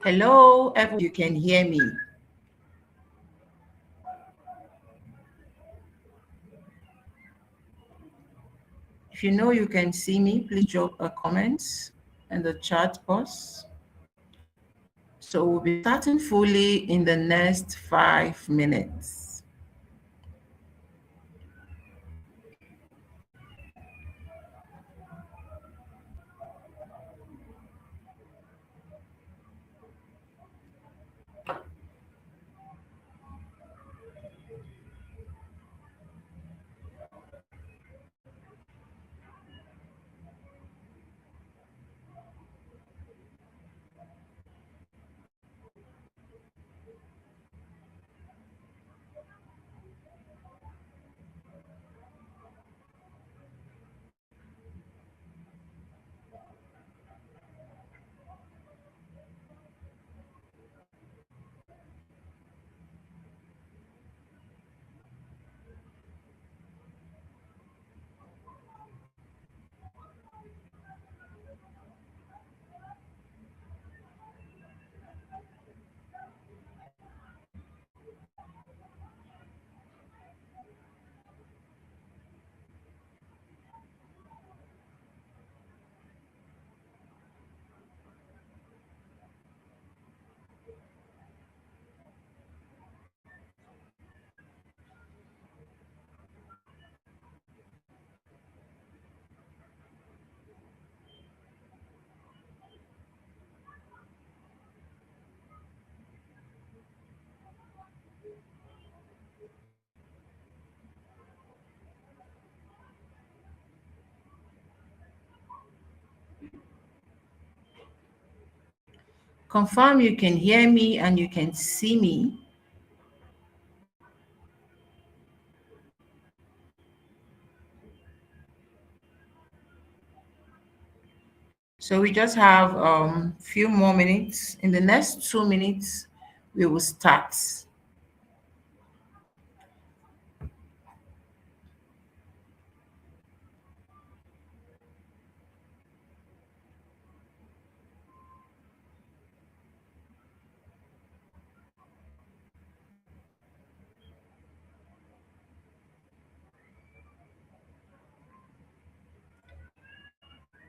Hello, everyone, you can hear me. If you know you can see me, please drop a comment in the chat box. So we'll be starting fully in the next 5 minutes. Confirm you can hear me and you can see me. So we just have a few more minutes. In the next 2 minutes, we will start.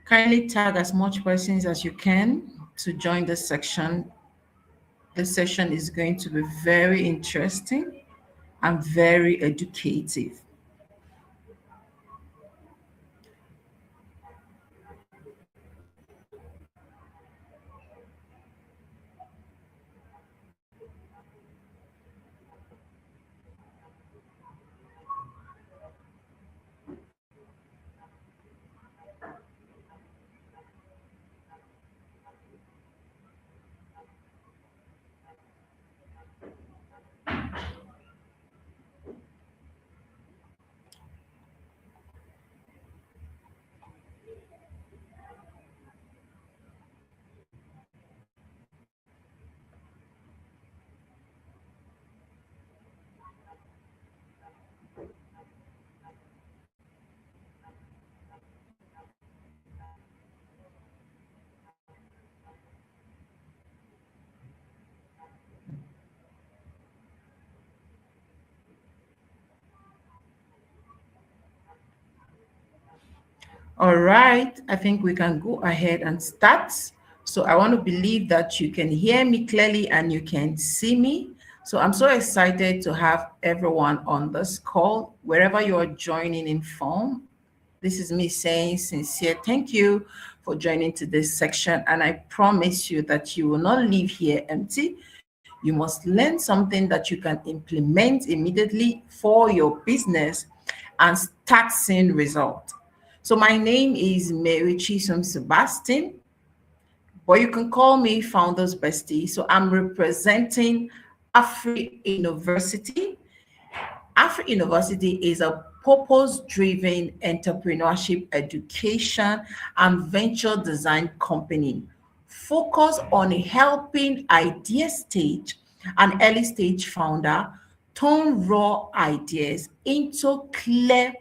Kindly tag as much persons as you can to join this section. This session is going to be very interesting and very educative. All right, I think we can go ahead and start. So I want to believe that you can hear me clearly and you can see me. So I'm so excited to have everyone on this call, wherever you are joining in from. This is me saying sincere thank you for joining to this section. And I promise you that you will not leave here empty. You must learn something that you can implement immediately for your business and start seeing results. So my name is Mary Chisom Sebastian, but you can call me Founders Bestie. So I'm representing Afri University. Afri University is a purpose-driven entrepreneurship education and venture design company focused on helping idea stage and early stage founder turn raw ideas into clear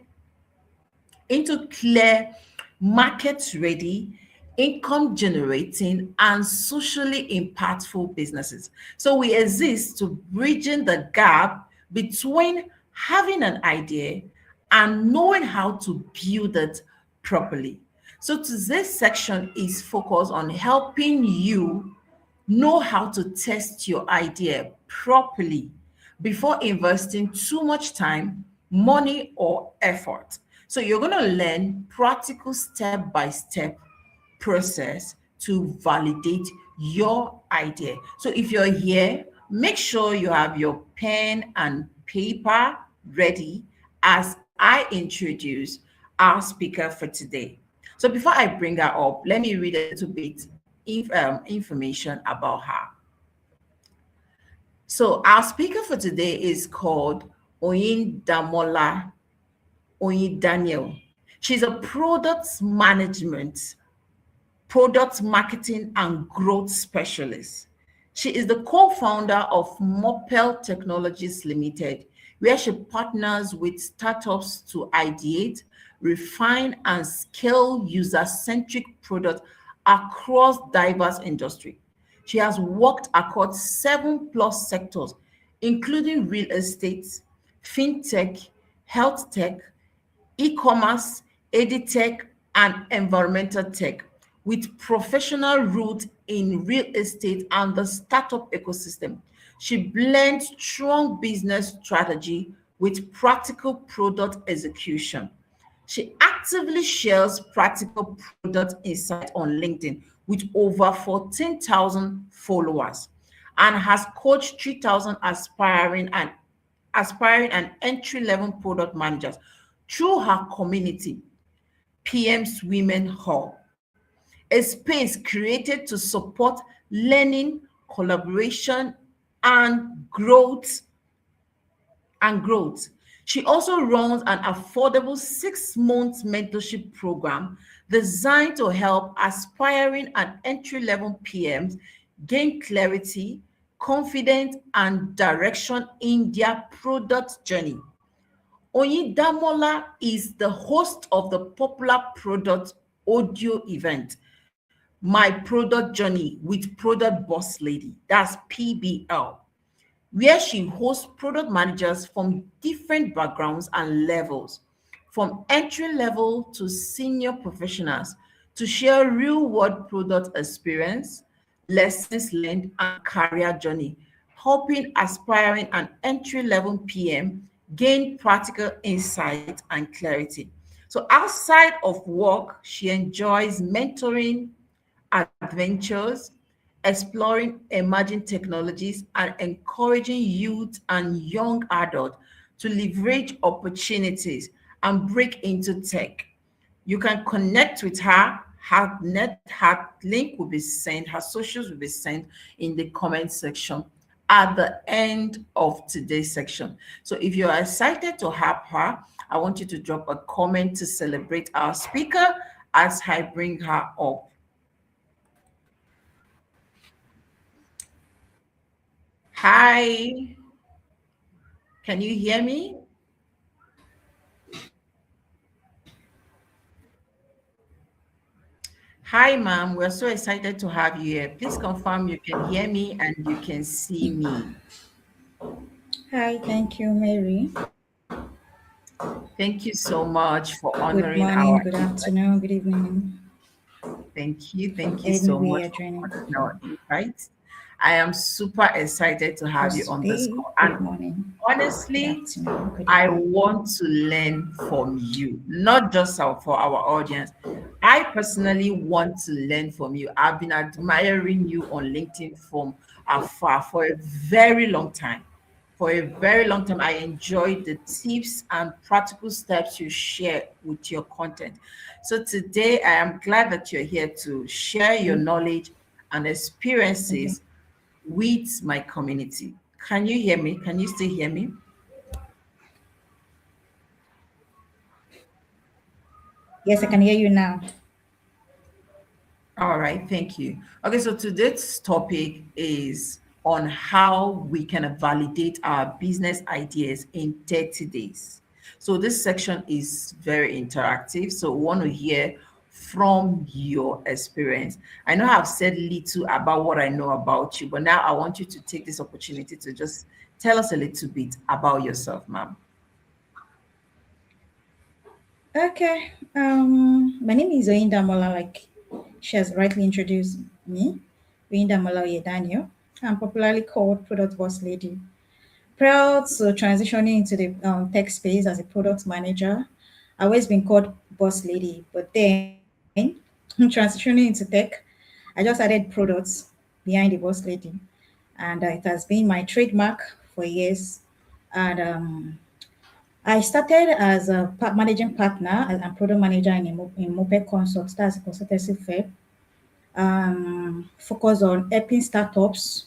market ready income generating, and socially impactful businesses. So we exist to bridging the gap between having an idea and knowing how to build it properly. So today's section is focused on helping you know how to test your idea properly before investing too much time, money, or effort. So you're going to learn practical step by step process to validate your idea. So if you're here, make sure you have your pen and paper ready as I introduce our speaker for today. So before I bring her up, let me read a little bit information about her. So our speaker for today is called Oyindamola Oyin Daniel. She's a product marketing and growth specialist. She is the co-founder of Mopel Technologies Limited, where she partners with startups to ideate, refine, and scale user-centric products across diverse industry. She has worked across 7+ sectors, including real estate, fintech, health tech, e-commerce, edtech, and environmental tech, with professional roots in real estate and the startup ecosystem. She blends strong business strategy with practical product execution. She actively shares practical product insight on LinkedIn with over 14,000 followers and has coached 3,000 aspiring and entry-level product managers through her community, PM's Women Hub, a space created to support learning, collaboration, and growth. She also runs an affordable 6-month mentorship program designed to help aspiring and entry-level PMs gain clarity, confidence, and direction in their product journey. Oyindamola is the host of the popular product audio event, My Product Journey with Product Boss Lady, that's PBL, where she hosts product managers from different backgrounds and levels, from entry level to senior professionals, to share real world product experience, lessons learned, and career journey, helping aspiring and entry level PM gain practical insight and clarity. So outside of work, she enjoys mentoring, adventures, exploring emerging technologies, and encouraging youth and young adults to leverage opportunities and break into tech. You can connect with her. Her link will be sent, her socials will be sent in the comment section at the end of today's section. So if you are excited to have her, I want you to drop a comment to celebrate our speaker as I bring her up. Hi, can you hear me? Hi, ma'am. We're so excited to have you here. Please confirm you can hear me and you can see me. Hi, thank you, Mary. Thank you so much for Good honoring morning, our good invite. afternoon, good evening, Thank you. from Thank you so anywhere much you're for joining honoring our from. invite. I am super excited to have you First on this day, call. good And morning, good honestly, afternoon, good I evening. want to learn from you, not just for our audience. I personally want to learn from you. I've been admiring you on LinkedIn from afar for a very long time. For a very long time, I enjoyed the tips and practical steps you share with your content. So today, I am glad that you're here to share your Okay, knowledge and okay. experiences with my community. Can you hear me? Can you still hear me? Yes, I can hear you now. All right, thank you. Okay, so today's topic is on how we can validate our business ideas in 30 days. So this section is very interactive. So we want to hear from your experience. I know I've said little about what I know about you, but now I want you to take this opportunity to just tell us a little bit about yourself, ma'am. Okay. My name is Oyinda Mola, like she has rightly introduced me. Oyinda Mola Daniel. I'm popularly called Product Boss Lady. Proud to transitioning into the tech space as a product manager. I've always been called Boss Lady, but then transitioning into tech, I just added products behind the Boss Lady, and it has been my trademark for years. And I started as a managing partner and product manager in Moped Consult, that's a consultancy firm, focus on helping startups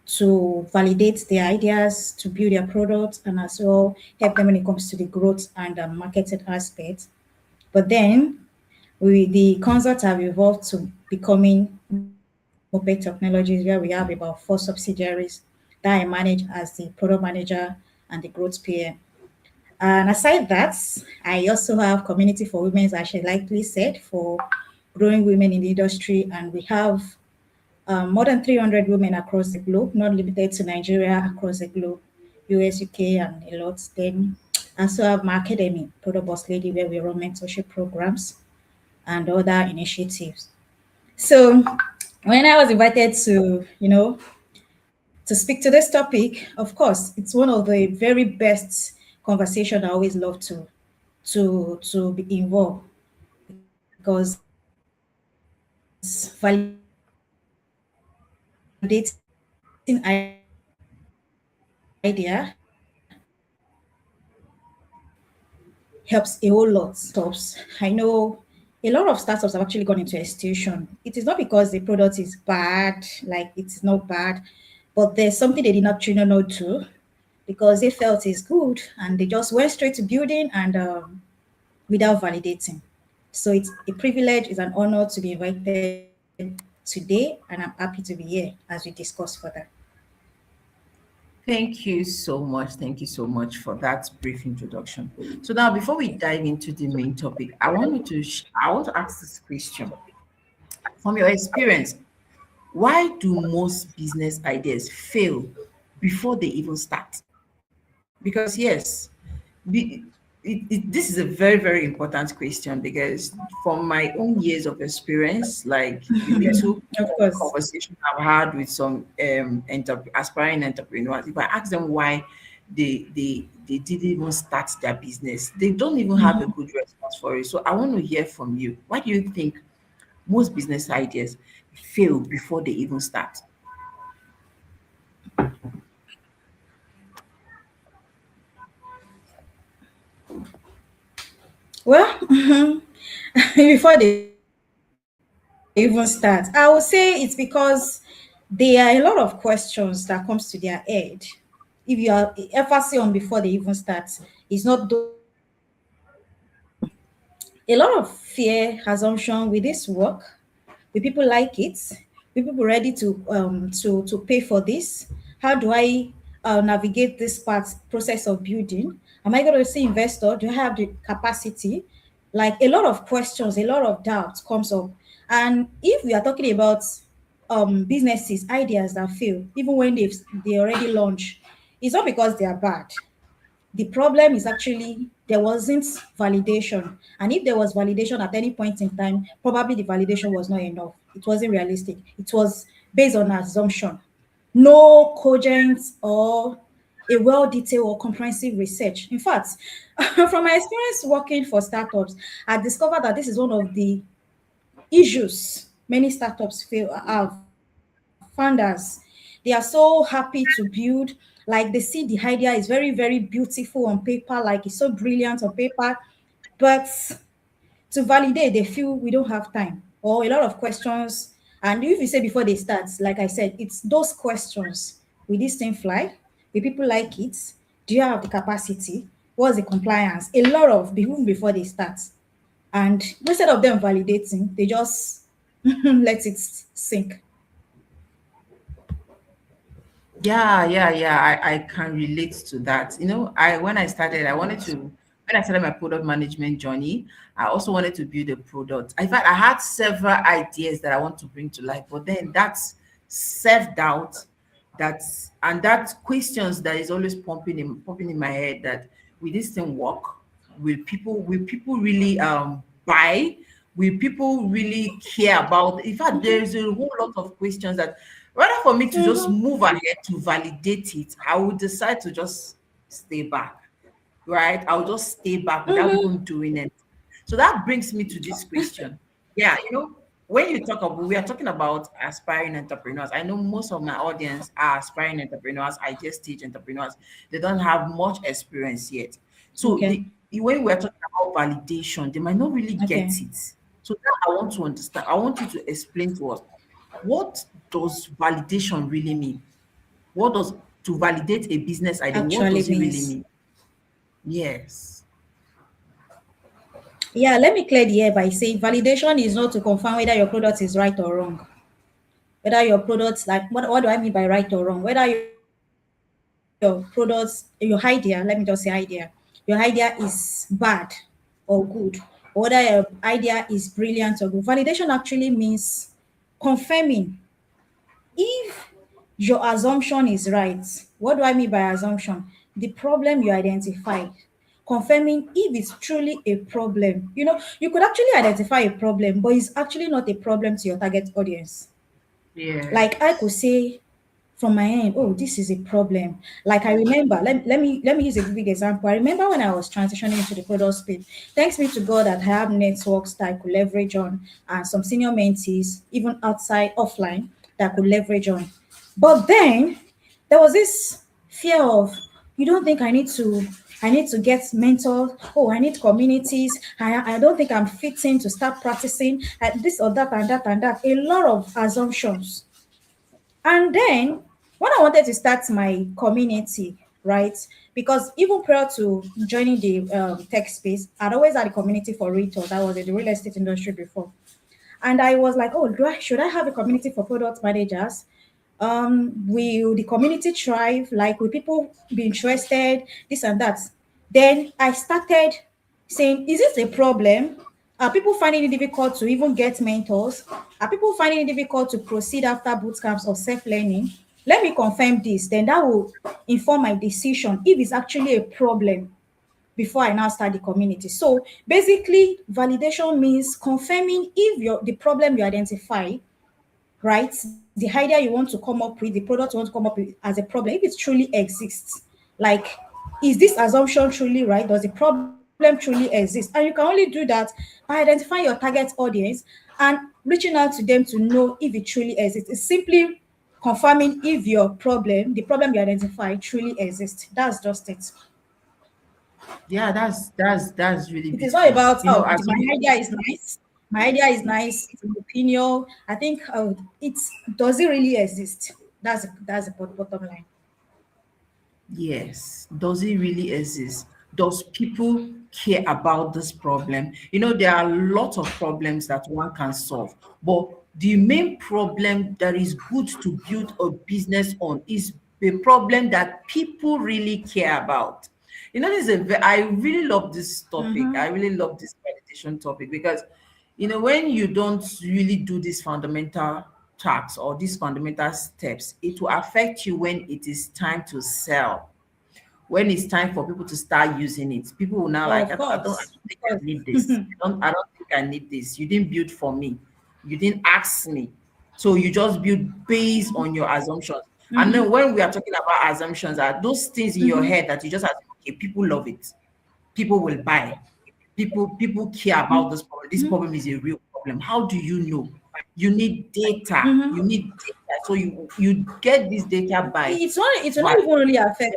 to validate their ideas, to build their products, and as well help them when it comes to the growth and marketing aspect. But then the consults have evolved to becoming Moped Technologies, where we have about 4 subsidiaries that I manage as the product manager and the growth PM. And aside that, I also have community for women, as she likely said, for growing women in the industry, and we have more than 300 women across the globe, not limited to Nigeria, across the globe, US, UK, and a lot. Then I also have my academy, Product Boss Lady, where we run mentorship programs and other initiatives. So when I was invited to, to speak to this topic, of course, it's one of the very best conversation I always love to be involved, because validating idea helps a whole lot. Stops. I know a lot of startups have actually gone into extinction. It is not because the product is bad, like it's not bad, but there's something they did not truly know to, because they felt it's good and they just went straight to building and without validating. So it's a privilege, it's an honor to be invited today, and I'm happy to be here as we discuss further. Thank you so much. Thank you so much for that brief introduction. So now, before we dive into the main topic, I want to ask this question. From your experience, why do most business ideas fail before they even start? Because yes, this is a very, very important question, because from my own years of experience, like the little Of course. conversation I've had with some aspiring entrepreneurs, if I ask them why they didn't even start their business, they don't even have a good response for it. So I want to hear from you. Why do you think most business ideas fail before they even start? Well, before they even start, I would say it's because there are a lot of questions that comes to their head. If you are emphasis on before they even start, it's not those questions. A lot of fear, assumption with this work. Will people like it? Will people ready to pay for this? How do I navigate this process of building? Am I going to see investor? Do I have the capacity? Like a lot of questions, a lot of doubts comes up. And if we are talking about businesses, ideas that fail, even when they already launch, it's not because they are bad. The problem is actually there wasn't validation. And if there was validation at any point in time, probably the validation was not enough. It wasn't realistic. It was based on assumption. No cogent or a well detailed or comprehensive research. In fact, from my experience working for startups, I discovered that this is one of the issues many startups fail have. Founders, they are so happy to build, like they see the idea is very, very beautiful on paper, like it's so brilliant on paper, but to validate, they feel we don't have time or a lot of questions. And if you say before they start, like I said, it's those questions. Will this thing fly? Will people like it? Do you have the capacity? What's the compliance? A lot of even before they start. And instead of them validating, they just let it sink. Yeah, yeah, yeah. I can relate to that. You know, I when I started, I wanted to when I started my product management journey, I also wanted to build a product. In fact, I had several ideas that I want to bring to life, but then that's self-doubt, that's and that questions that is always pumping in my head that will this thing work? Will people really buy? Will people really care about? In fact, there is a whole lot of questions that rather for me to just Mm-hmm. move ahead to validate it, I would decide to just stay back, right? I'll just stay back without Mm-hmm. even doing it. So that brings me to this question. Yeah, when you talk about, we are talking about aspiring entrepreneurs. I know most of my audience are aspiring entrepreneurs, idea stage entrepreneurs. They don't have much experience yet. So Okay. when we're talking about validation, they might not really get Okay. it. So now I want to understand. I want you to explain to us, what does validation really mean? What does to validate a business idea? What Actually does it really means. mean? Yes. Yeah, let me clear the air by saying validation is not to confirm whether your product is right or wrong. Whether your products, like, what do I mean by right or wrong? Whether your products, your idea, let me just say idea, your idea is bad or good, or whether your idea is brilliant or good. Validation actually means confirming if your assumption is right. What do I mean by assumption? The problem you identified. Confirming if it's truly a problem. You could actually identify a problem, but it's actually not a problem to your target audience. Like I could Yes. say from my end, oh, this is a problem. Like I remember, let me use a big example. I remember when I was transitioning into the product space, thanks be to God that I have networks that I could leverage on and some senior mentees, even outside offline, that I could leverage on. But then there was this fear of, you don't think I need to get mentors. Oh, I need communities. I don't think I'm fitting to start practicing this or that and that and that. A lot of assumptions. And then when I wanted to start my community, right? Because even prior to joining the tech space, I'd always had a community for retail. That was in the real estate industry before. And I was like, oh, should I have a community for product managers? Will the community thrive? Like, will people be interested? This and that. Then I started saying, is this a problem? Are people finding it difficult to even get mentors? Are people finding it difficult to proceed after boot camps or self-learning? Let me confirm this. Then that will inform my decision if it's actually a problem before I now start the community. So basically, validation means confirming if the problem you identify, right, the idea you want to come up with, the product you want to come up with as a problem, if it truly exists. Like, is this assumption truly right? Does the problem truly exist? And you can only do that by identifying your target audience and reaching out to them to know if it truly exists. It's simply confirming if the problem you identify, truly exists. That's just it. Yeah, that's really It is not beautiful. about, oh, As my you idea is nice. My idea is nice. It's an opinion. I think it's does it really exist? That's the bottom line. Yes. Does it really exist? Does people care about this problem? There are a lot of problems that one can solve, but the main problem that is good to build a business on is the problem that people really care about. I really love this topic. I Mm-hmm. really love this meditation topic because, when you don't really do these fundamental tasks or these fundamental steps, it will affect you when it is time to sell, when it's time for people to start using it. People will now like, Of I don't course. think Of I course. need this. I don't think I need this. You didn't build for me. You didn't ask me. So you just build based on your assumptions. And then Mm-hmm. when we are talking about assumptions, are those things in your Mm-hmm. head that you just assume, okay, people love it. People will buy. People care about this problem. This problem is a real problem. How do you know? You need data. You Mm-hmm. need data. So you get this data by It will not validation. even really affect.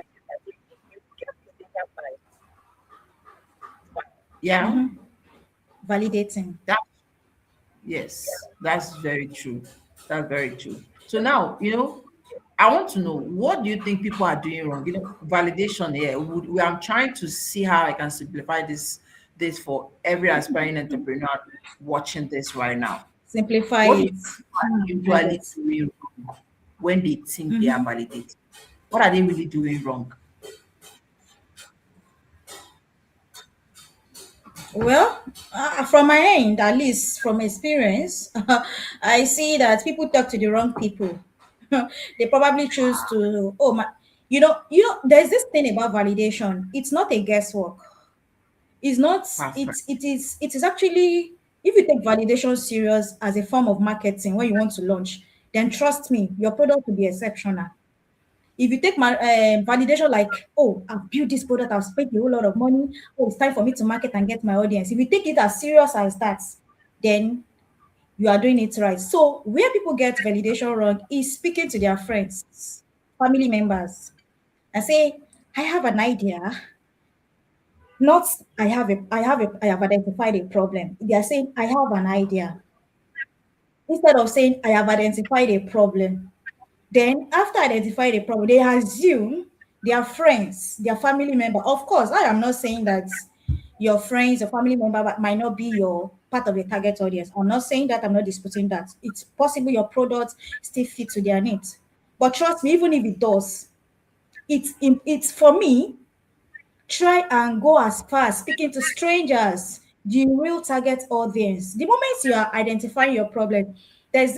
Yeah. Mm-hmm. Validating. That yes, that's very true. That's very true. So now, I want to know, what do you think people are doing wrong? Validation here. I'm trying to see how I can simplify this for every aspiring entrepreneur watching this right now. Simplify What do you it. think people are I usually get. doing wrong when they think they are Mm-hmm. validated? What are they really doing wrong? Well, from my end, at least from experience, I see that people talk to the wrong people. They probably choose to, oh my, there's this thing about validation. It's not a guesswork. It's not. Perfect. It is actually, if you take validation serious as a form of marketing when you want to launch, then trust me, your product will be exceptional. If you take my validation like, oh, I've built this product, I've spent a whole lot of money, oh, it's time for me to market and get my audience. If you take it as serious as that, then you are doing it right. So where people get validation wrong is speaking to their friends, family members, and say, I have an idea. Not I have identified a problem. They are saying I have an idea. Instead of saying I have identified a problem, then, after identifying the problem, they assume their friends, their family member. Of course, I am not saying that your friends or family member might not be your part of the target audience. I'm not saying that. I'm not disputing that. It's possible your product still fits to their needs. But trust me, even if it does, it's for me. Try and go as far as speaking to strangers, the real target audience. The moment you are identifying your problem, there's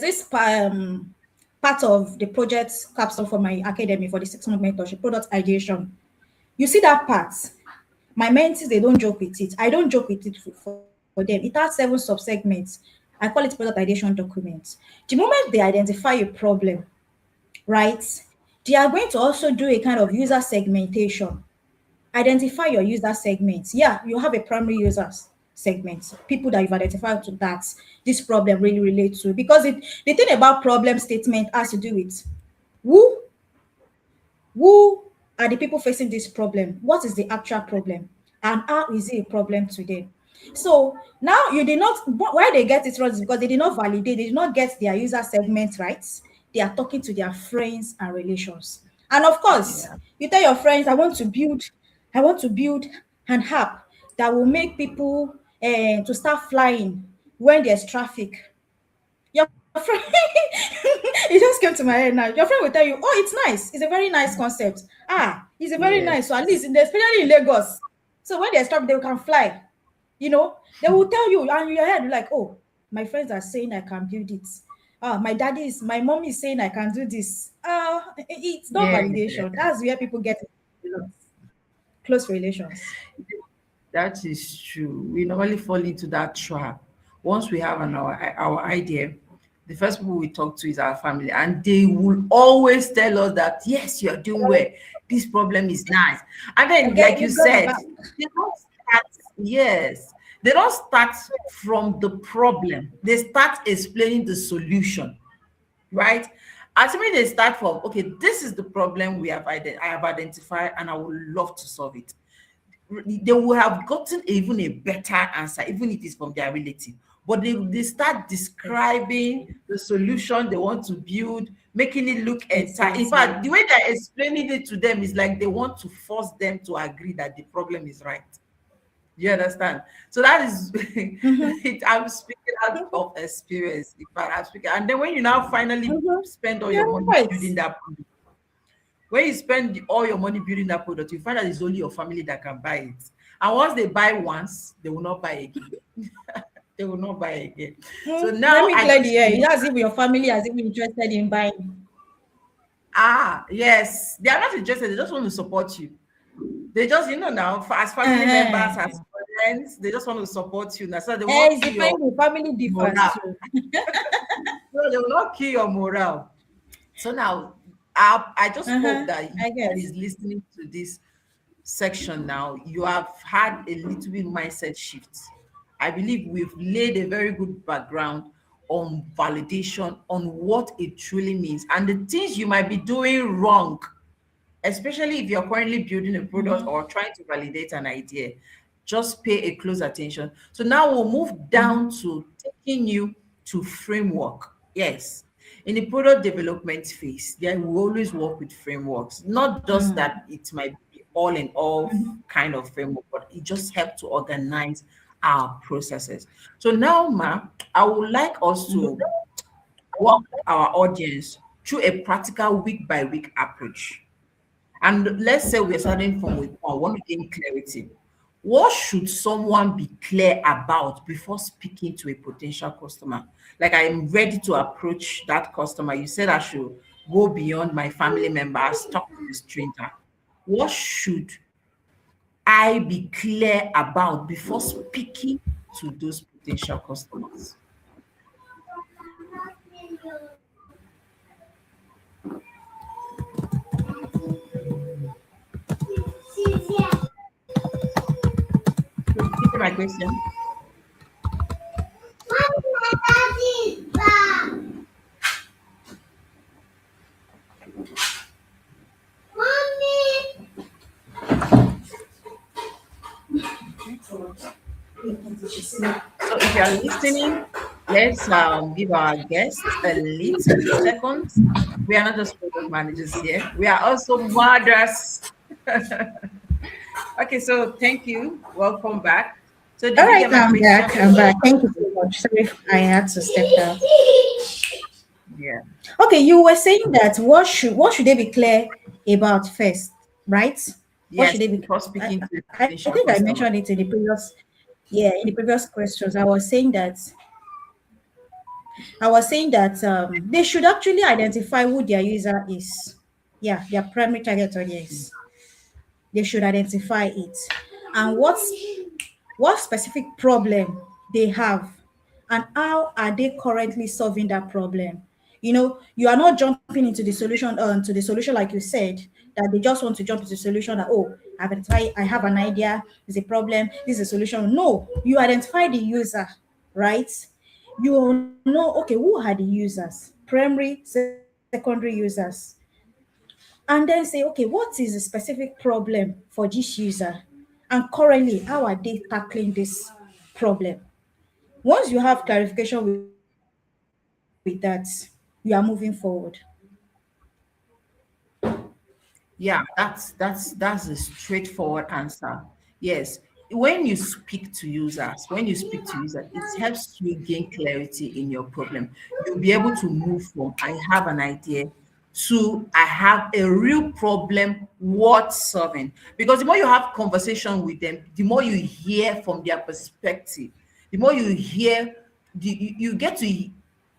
this part of the project capstone for my academy for the 6 month mentorship, product ideation. You see that part. My mentees, they don't joke with it. I don't joke with it for them. It has 7 subsegments. I call it product ideation documents. The moment they identify a problem, right, they are going to also do a kind of user segmentation. Identify your user segments. Yeah, you have a primary users segment, people that you've identified to that this problem really relates to. Because the thing about problem statement has to do with who who are the people facing this problem, what is the actual problem, and how is it a problem to them. So now you did not, why they get it wrong is because they did not validate, they did not get their user segment right. They are talking to their friends and relations. And of course, Yeah. you tell your friends, I want to build an app that will make people to start flying when there's traffic. Your friend, it just came to my head now. Your friend will tell you, "Oh, it's nice. It's a very nice concept. Ah, it's a very nice. So at Yes. least, especially in Lagos, so when there's traffic, they can fly. They will tell you, and in your head, you're like, oh, my friends are saying I can build it. My mom is saying I can do this. It's not Yeah. validation. That's where people get close relations. That is true. We normally fall into that trap. Once we have our idea, the first people we talk to is our family, and they will always tell us that yes, you're doing well. This problem is nice, and then, like you You got the said, back. they don't start. Yes, they don't start from the problem. They start explaining the solution, right? Ultimately, they start from, okay, this is the problem I have identified, and I would love to solve it. They will have gotten even a better answer, even if it's from their relative. But they start describing the solution they want to build, making it look entire. In Exactly. fact, the way they're explaining it to them is like they want to force them to agree that the problem is right. You understand? So that is it. I'm speaking out Mhm, of experience. In fact, I'm speaking. And then when you now finally mhm. spend all your You're money right. building that product, when you spend all your money building that product, you find that it's only your family that can buy it. And once they buy once, they will not buy again. They will not buy again. So Let now me I clear the just air. believe, It's as if your family has even interested in buying. yes, they are not interested. They just want to support you. They just, now, as family members, Uh-huh. as friends, they just want to support you. Now, so they will not It kill your depends. The family differs morale. too. So they will not kill your morale. So now, I just hope Uh-huh. that you I that guess. is listening to this section now, you have had a little bit mindset shift. I believe we've laid a very good background on validation, on what it truly means, and the things you might be doing wrong, especially if you're currently building a product or trying to validate an idea. Just pay a close attention. So now we'll move down to taking you to framework. Yes. In the product development phase, there will always work with frameworks. Not just that it might be all in all kind of framework, but it just helps to organize our processes. So now, Ma, I would like us to walk our audience through a practical week by week approach. And let's say we're starting from with one, want to gain clarity. What should someone be clear about before speaking to a potential customer? Like, I'm ready to approach that customer. You said I should go beyond my family members, talk to the stranger. What should I be clear about before speaking to those potential customers? Repeat my question. So if you are listening, let's give our guests a little seconds. We are not just product managers here; we are also mothers. Okay, so thank you. Welcome back. So All did you right, get my now I'm question? back. I'm back. Thank you so much. Sorry if I had to step out. Yeah. Okay, you were saying that what should they be clear about first, right? What should Yes, they be? before speaking to a I potential think I customer. mentioned it in the previous, yeah, in the previous questions. I was saying that they should actually identify who their user is. Yeah, their primary target audience. They should identify it, and what specific problem they have, and how are they currently solving that problem. You are not jumping into the solution like you said, that they just want to jump into the solution that, oh, I have an idea, there's a problem, this is a solution. No, you identify the user, right? You know, okay, who are the users, primary, secondary users, and then say, okay, what is the specific problem for this user, and currently how are they tackling this problem. Once you have clarification with that, you are moving forward. Yeah, that's a straightforward answer. Yes. When you speak to users, it helps you gain clarity in your problem. You'll be able to move from I have an idea to I have a real problem worth solving. Because the more you have conversation with them, the more you hear from their perspective, the more you hear, you get to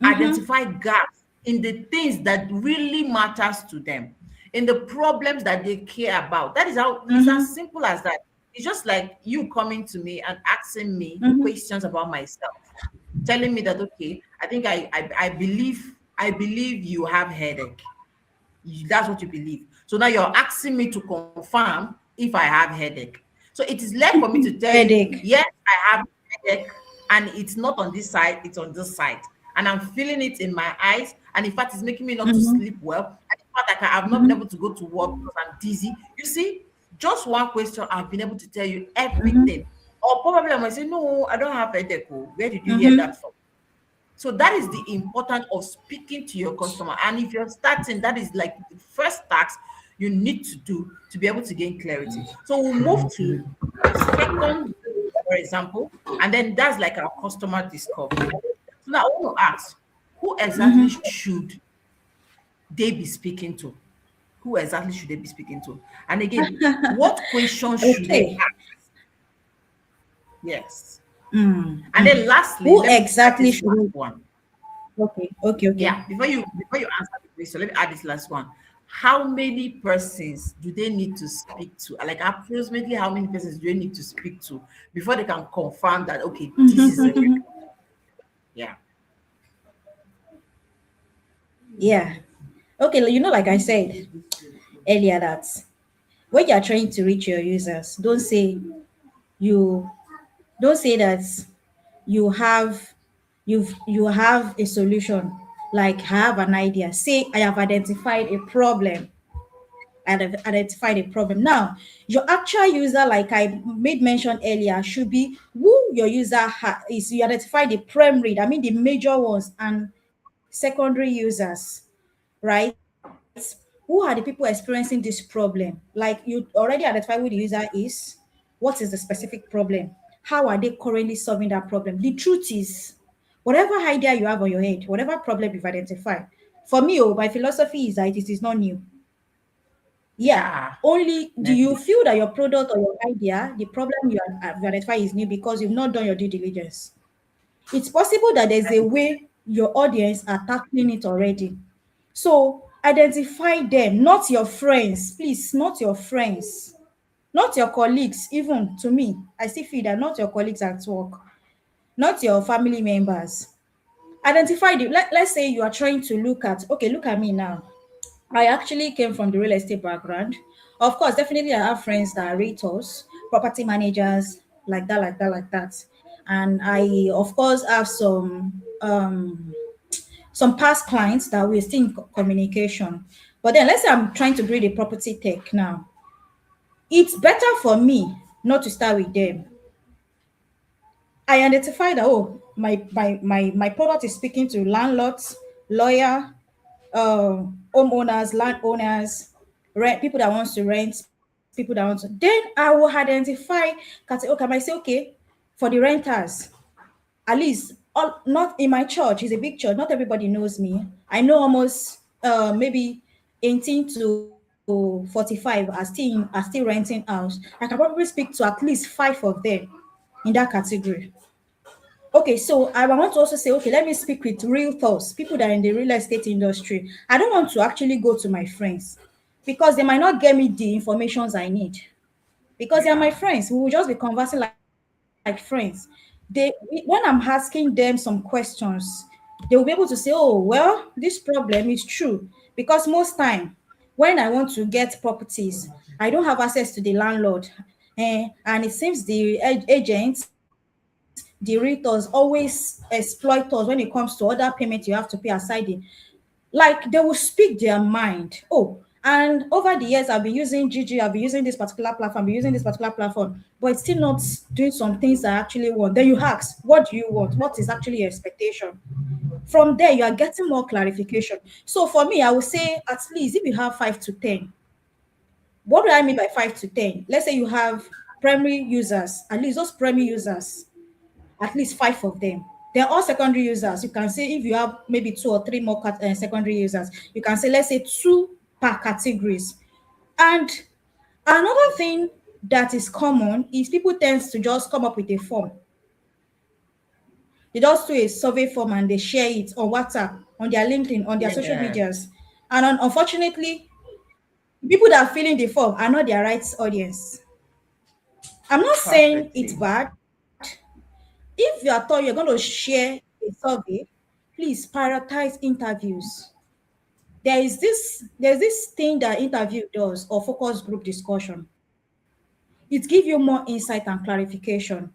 identify gaps in the things that really matters to them, in the problems that they care about. That is how it's Mm-hmm. as simple as that. It's just like you coming to me and asking me Mm-hmm. questions about myself, telling me that, okay, I think I believe you have headache. That's what you believe. So now you're asking me to confirm if I have headache. So it is left for me to tell you, Headache. yes, I have headache, and it's not on this side, it's on this side. And I'm feeling it in my eyes. And in fact, it's making me not to Mm-hmm. sleep well. And in fact, I've not been Mm-hmm. able to go to work because I'm dizzy. You see, just one question, I've been able to tell you Mm-hmm. everything. Or probably I might say, no, I don't have headache. Oh, where did you hear Mm-hmm. that from? So that is the importance of speaking to your customer. And if you're starting, that is like the first task you need to do to be able to gain clarity. So we'll move to the second, for example, and then that's like our customer discovery. So now I want to ask, who exactly Mm-hmm. should they be speaking to? Who exactly should they be speaking to? And again, what questions should they Okay. ask? Yes. And Mm-hmm. then lastly, Who let me add exactly this should last we? one. Okay. Okay. Okay. Yeah, before you answer the question, let me add this last one. How many persons do they need to speak to? Like approximately how many persons do they need to speak to before they can confirm that okay, this is a real, yeah. Yeah. Okay. Like I said earlier, that when you are trying to reach your users, you don't say that you have you have a solution. Like, I have an idea. Say, I have identified a problem. Now, your actual user, like I made mention earlier, should be who your user is. You identify the primary, I mean the major ones, and secondary users, right? Who are the people experiencing this problem? Like, you already identify who the user is. What is the specific problem? How are they currently solving that problem? The truth is, whatever idea you have on your head, whatever problem you've identified, for me, my philosophy is that it is not new. Yeah. Yeah, Only do you definitely. feel that your product or your idea, the problem you identify is new because you've not done your due diligence. It's possible that there's a way your audience are tackling it already. So identify them, not your friends, please, not your friends, not your colleagues. Even to me, I still feel that not your colleagues at work, not your family members. Identify the, let's say you are trying to look at, okay, look at me now. I actually came from the real estate background. Of course, definitely I have friends that are realtors, property managers, like that, like that, like that. And I, of course, have some past clients that we're still in communication. But then let's say I'm trying to build a property tech now. It's better for me not to start with them. I identify that, oh, my product is speaking to landlords, lawyer, homeowners, landowners, rent people that wants to rent, people that want to. Then I will identify. Okay, I might say, okay, for the renters, at least all, not in my church. It's a big church. Not everybody knows me. I know almost maybe 18 to 45 are still renting house. I can probably speak to at least 5 of them in that category. Okay, so I want to also say, okay, let me speak with realtors, people that are in the real estate industry. I don't want to actually go to my friends because they might not get me the informations I need. Because they are my Yeah, friends. We will just be conversing like friends. When I'm asking them some questions, they will be able to say, oh, well, this problem is true. Because most time, when I want to get properties, I don't have access to the landlord. And it seems the agents, the realtors always exploit us when it comes to other payment you have to pay aside. Like they will speak their mind. Oh, and over the years, I've been using Gigi, I've been using this particular platform, I've been using this particular platform, but it's still not doing some things I actually want. Then you ask, what do you want? What is actually your expectation? From there, you are getting more clarification. So for me, I would say at least if you have 5 to 10, what do I mean by 5 to 10? Let's say you have primary users, at least those primary users, at least 5 of them. They're all secondary users. You can say if you have maybe 2 or 3 more secondary users, you can say, let's say 2 per categories. And another thing that is common is people tend to just come up with a form. They just do a survey form and they share it on WhatsApp, on their LinkedIn, on their social yeah, medias. And unfortunately, people that are filling the form are not their right audience. I'm not saying it's perfectly. bad. If you are told you're going to share a survey, please prioritize interviews. There's this thing that interview does, or focus group discussion. It gives you more insight and clarification.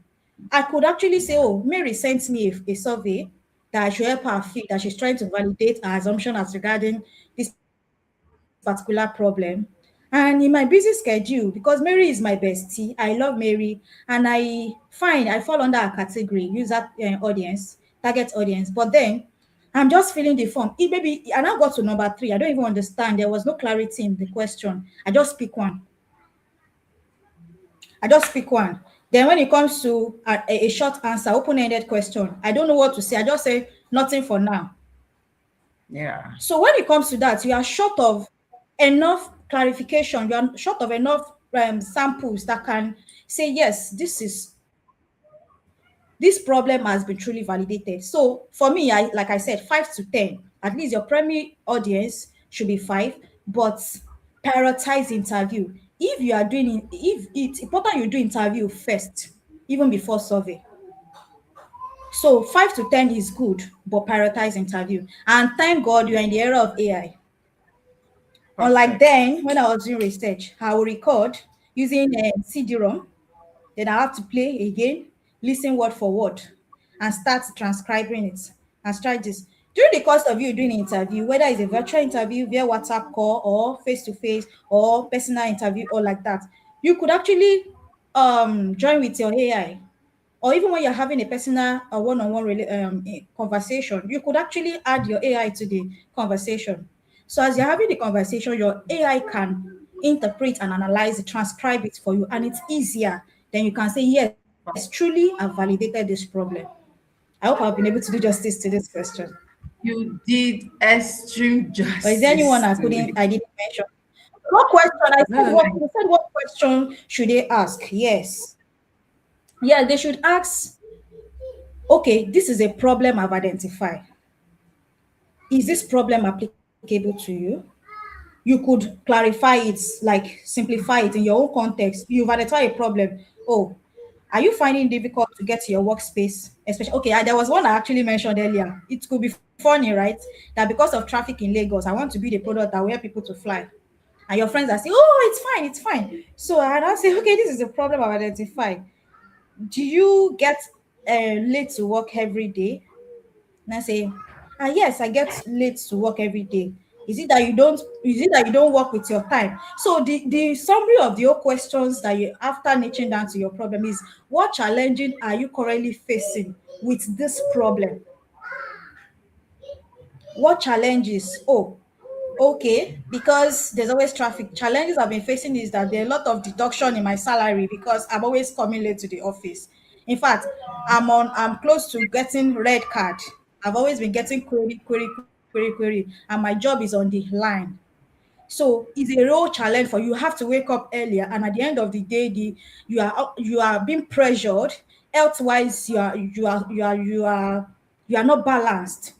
I could actually say, oh, Mary sent me a survey that I should help her feel that she's trying to validate her assumption as regarding this particular problem. And in my busy schedule, because Mary is my bestie, I love Mary, and I fall under her category, use that target audience. But then I'm just filling the form. It maybe I now got to number 3. I don't even understand. There was no clarity in the question. I just pick one. I just pick one. Then when it comes to a short answer, open-ended question, I don't know what to say. I just say nothing for now. Yeah, So when it comes to that, you are short of enough clarification. You are short of enough samples that can say yes, this problem has been truly validated. So for me, like I said, 5 to 10. At least your primary audience should be 5, but prioritize interview. If you are doing it, if it's important you do interview first, even before survey. So 5 to 10 is good, but prioritize interview. And thank God you are in the era of AI. Unlike perfect. then, when I was doing research, I will record using CD-ROM. Then I have to play again, listen word for word, and start transcribing it and try this. During the course of you doing an interview, whether it's a virtual interview via WhatsApp call or face to face or personal interview or like that, you could actually join with your AI. Or even when you're having a personal one-on-one conversation, you could actually add your AI to the conversation. So as you're having the conversation, your AI can interpret and analyze it, transcribe it for you, and it's easier. Then you can say, yes, truly, I've validated this problem. I hope I've been able to do justice to this question. You did extreme Or is there anyone justice to I it. didn't mention? What question? I No, said no, what no. you said what question should they ask? Yes. Yeah, they should ask, okay, this is a problem I've identified. Is this problem applicable to you? You could clarify it, like simplify it in your own context. You've identified a problem. Oh, are you finding it difficult to get to your workspace? Especially, okay, there was one I actually mentioned earlier. It could be funny, right? That because of traffic in Lagos, I want to build a product that will help people to fly. And your friends are saying, oh, it's fine, it's fine. So I now say, okay, this is a problem I've identified. Do you get late to work every day? And I say, yes, I get late to work every day. Is it that you don't work with your time? So the summary of the whole questions that you after niching down to your problem is, what challenging are you currently facing with this problem? What challenges? Oh, okay, because there's always traffic. Challenges I've been facing is that there are a lot of deduction in my salary because I'm always coming late to the office. In fact, I'm close to getting red card. I've always been getting query, and my job is on the line. So it's a real challenge for you. You have to wake up earlier, and at the end of the day, you are being pressured. Elsewise, you are not balanced.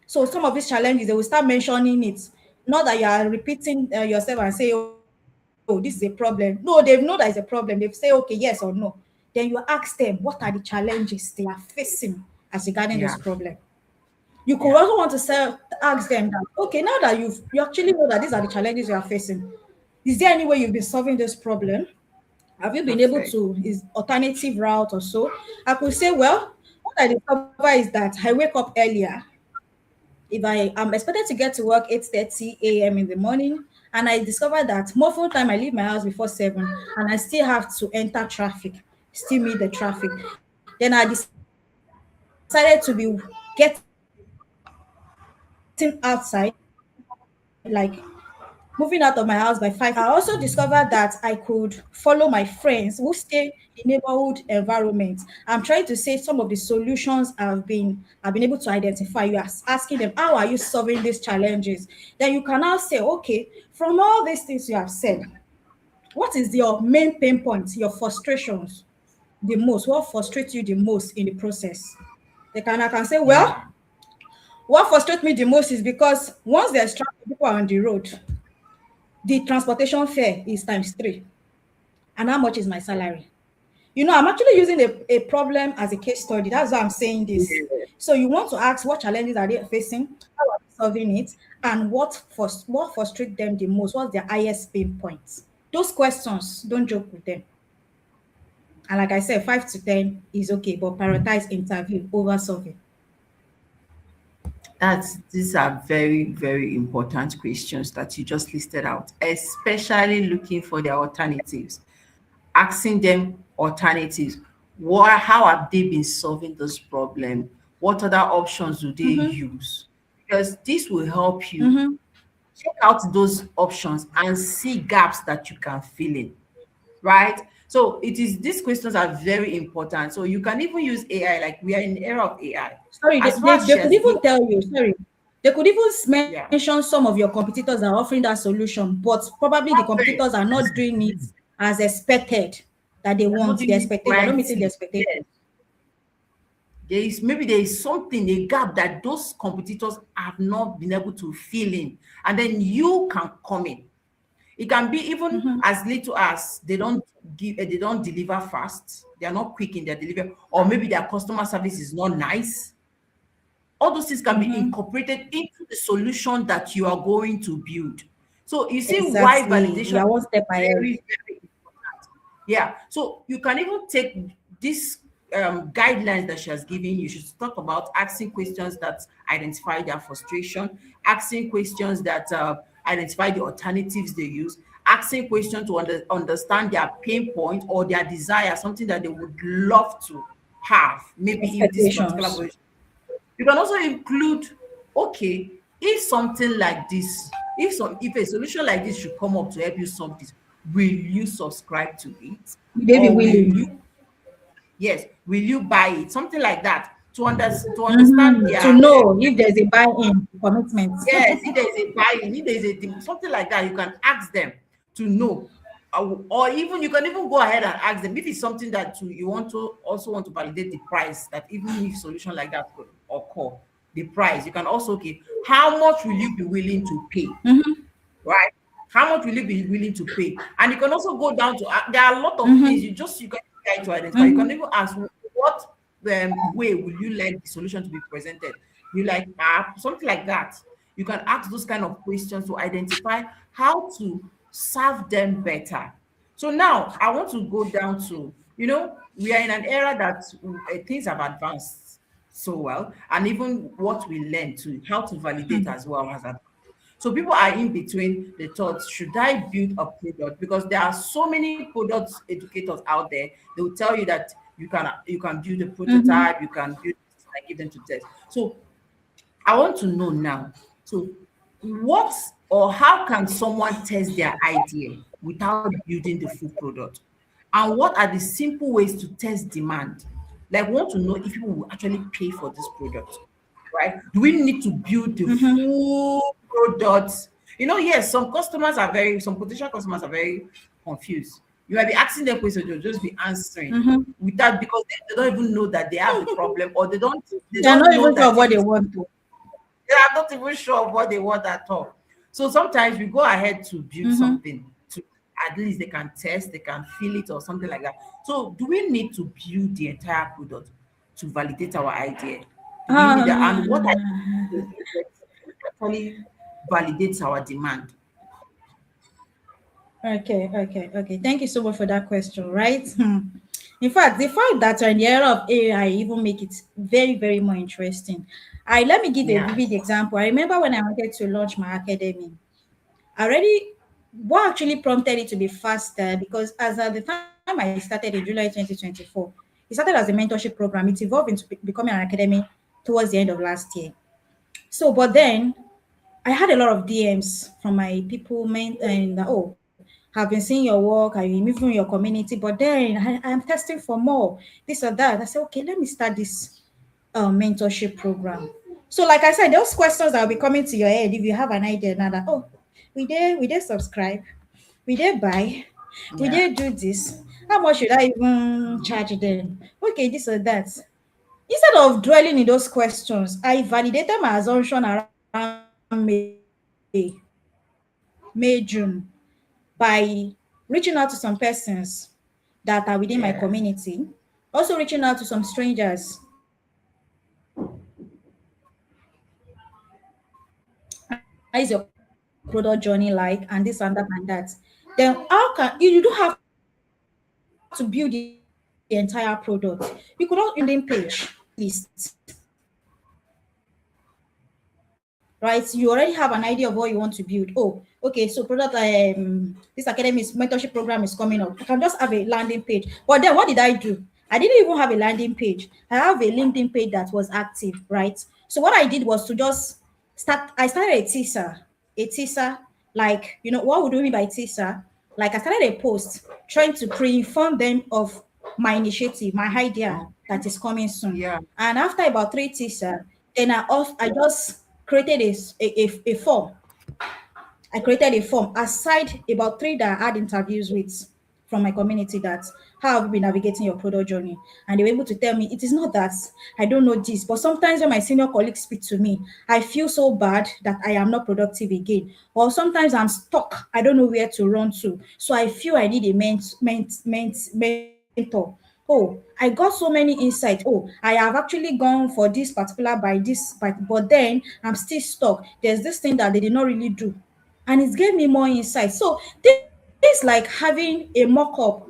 So some of these challenges, they will start mentioning it. Not that you are repeating yourself and say, oh, this is a problem. No, they know that it's a problem. They say, okay, yes or no. Then you ask them, what are the challenges they are facing as regarding this Yeah, problem? You could yeah. also want to ask them that, okay, now that you actually know that these are the challenges you are facing, is there any way you've been solving this problem? Have you been That's able it. to, is alternative route or so? I could say, well, what I discover is that I wake up earlier. If I am expected to get to work 8:30 a.m. in the morning, and I discover that most of the time I leave my house before 7, and I still have to enter traffic, still meet the traffic, then I decided to be getting outside, like moving out of my house by 5 a.m. I also discovered that I could follow my friends who stay in neighborhood environments. I'm trying to say some of the solutions I've been able to identify. You are asking them, how are you solving these challenges? Then you can now say, okay, from all these things you have said, what is your main pain points, your frustrations the most? What frustrates you the most in the process? I can say, Yeah, well, what frustrates me the most is because once there's traffic, people are on the road, the transportation fare is times three. And how much is my salary? I'm actually using a problem as a case study. That's why I'm saying this. yeah. So you want to ask what challenges are they facing, how are they solving it, and what frustrates them the most, what's their highest pain points. Those questions, don't joke with them. And like I said, 5 to 10 is okay, but prioritize interview over solving. These are very, very important questions that you just listed out, especially looking for their alternatives, asking them alternatives. How have they been solving this problem? What other options do they Mm-hmm. use? Because this will help you Mm-hmm. check out those options and see gaps that you can fill in, right? So these questions are very important. So you can even use AI, like we are in the era of AI. Sorry, As far as they she could has even given, tell you, sorry, they could even yeah, mention some of your competitors are offering that solution, but probably the perfect. competitors are not doing it as expected that they They're not want, the doing it expectation, they're not meeting the rightly. expectation. Yes. There is something, a gap that those competitors have not been able to fill in, and then you can come in. It can be even Mm-hmm. as little as they don't deliver fast, they are not quick in their delivery, or maybe their customer service is not nice. All those things can be Mm-hmm. incorporated into the solution that you are going to build. So you see why Exactly. validation You are one is step ahead. very, very important. Yeah. So you can even take this guidelines that she has given. You should talk about asking questions that identify their frustration, asking questions that identify the alternatives they use, asking questions to understand their pain point or their desire, something that they would love to have, maybe if this particular Expectations. position. You can also include, okay, if something like this, if a solution like this should come up to help you solve this, will you subscribe to it? Will they be Or will you, willing? yes, will you buy it? Something like that to understand Mm-hmm. To their know if there's a buy-in commitment. yes, if there's a buy-in, if there's a something like that, you can ask them. to know. Or even you can even go ahead and ask them if it's something that you want to also want to validate the price, that even if solution like that could occur, the price, you can also, okay, how much will you be willing to pay, right? How much will you be willing to pay? And you can also go down to, there are a lot of things you can try to identify. You can even ask, what way will you like the solution to be presented? You like something like that. You can ask those kind of questions to identify how to serve them better. So now I want to go down to, we are in an era that things have advanced so well, and even what we learn to how to validate as well has advanced. So people are in between the thoughts, should I build a product? Because there are so many product educators out there. They will tell you that you can build a prototype, you can build and give them to test. So I want to know now. So what or how can someone test their idea without building the full product? And what are the simple ways to test demand? Like, we want to know if people will actually pay for this product, right? Do we need to build the full product? Yes, some potential customers are very confused. You might be asking them questions, they'll just be answering without, because they don't even know that they have the problem, or they They're don't not know even sure that of what if they it's, want to. they are not even sure of what they want at all. So sometimes we go ahead to build something to, at least they can test, they can feel it or something like that. So do we need to build the entire product to validate our idea? Do we need that? And what are the Um, things that actually validates our demand? okay. Thank you so much for that question, right? In fact, the fact that we're in the era of AI even make it very, very more interesting. Let me give a Yeah. vivid example. I remember when I wanted to launch my academy, already what actually prompted it to be faster, because as at the time I started in July 2024, it started as a mentorship program. It evolved into becoming an academy towards the end of last year. So, but then I had a lot of DMs from my people, and have been seeing your work, I moving your community, but then I'm testing for more, this or that. I said, okay, let me start this mentorship program. So, like I said, those questions that will be coming to your head if you have an idea now that, we did subscribe, we did buy, we Yeah. did do this. How much should I even charge them? Okay, this or that. Instead of dwelling in those questions, I validated my assumption around May, June by reaching out to some persons that are within my Yeah. community, also reaching out to some strangers. How is your product journey like? And this and that and that. Then how can you don't have to build the entire product. You could also use a landing page list, right? You already have an idea of what you want to build. Oh, okay, so product this academy's mentorship program is coming up. I can just have a landing page. But then what did I do? I didn't even have a landing page. I have a LinkedIn page that was active, right? So what I did was to just I started a teaser, like, what would we mean by teaser? Like, I started a post trying to pre-inform them of my initiative, my idea Okay. that is coming soon. Yeah. And after about three teaser, then I just created a form. I created a form aside about three that I had interviews with from my community, that how have you been navigating your product journey? And they were able to tell me it is not that I don't know this, but sometimes when my senior colleagues speak to me, I feel so bad that I am not productive again. Or sometimes I'm stuck, I don't know where to run to. So I feel I need a mentor. Oh, I got so many insights. Oh, I have actually gone for this particular by this, but then I'm still stuck. There's this thing that they did not really do, and it gave me more insight. So this like having a mock-up.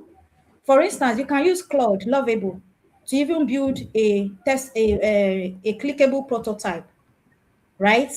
For instance, you can use Claude Lovable to even build a clickable prototype, right?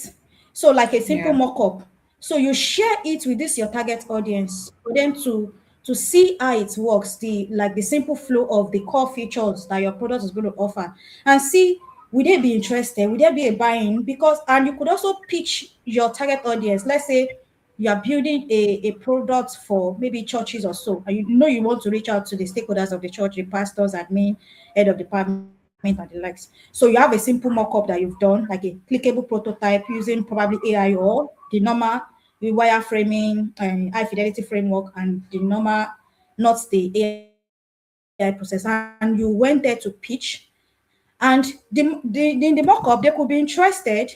So like a simple Yeah. mock-up. So you share it with this your target audience for them to see how it works, the simple flow of the core features that your product is going to offer, and see, would they be interested? Would there be a buy-in? Because, and you could also pitch your target audience. Let's say you are building a product for maybe churches or so, and you know you want to reach out to the stakeholders of the church, the pastors, admin, head of department, and the likes. So you have a simple mock-up that you've done, like a clickable prototype using probably AI or the normal the wireframing and high fidelity framework and the normal, not the AI process, and you went there to pitch, and in the mock-up they could be interested.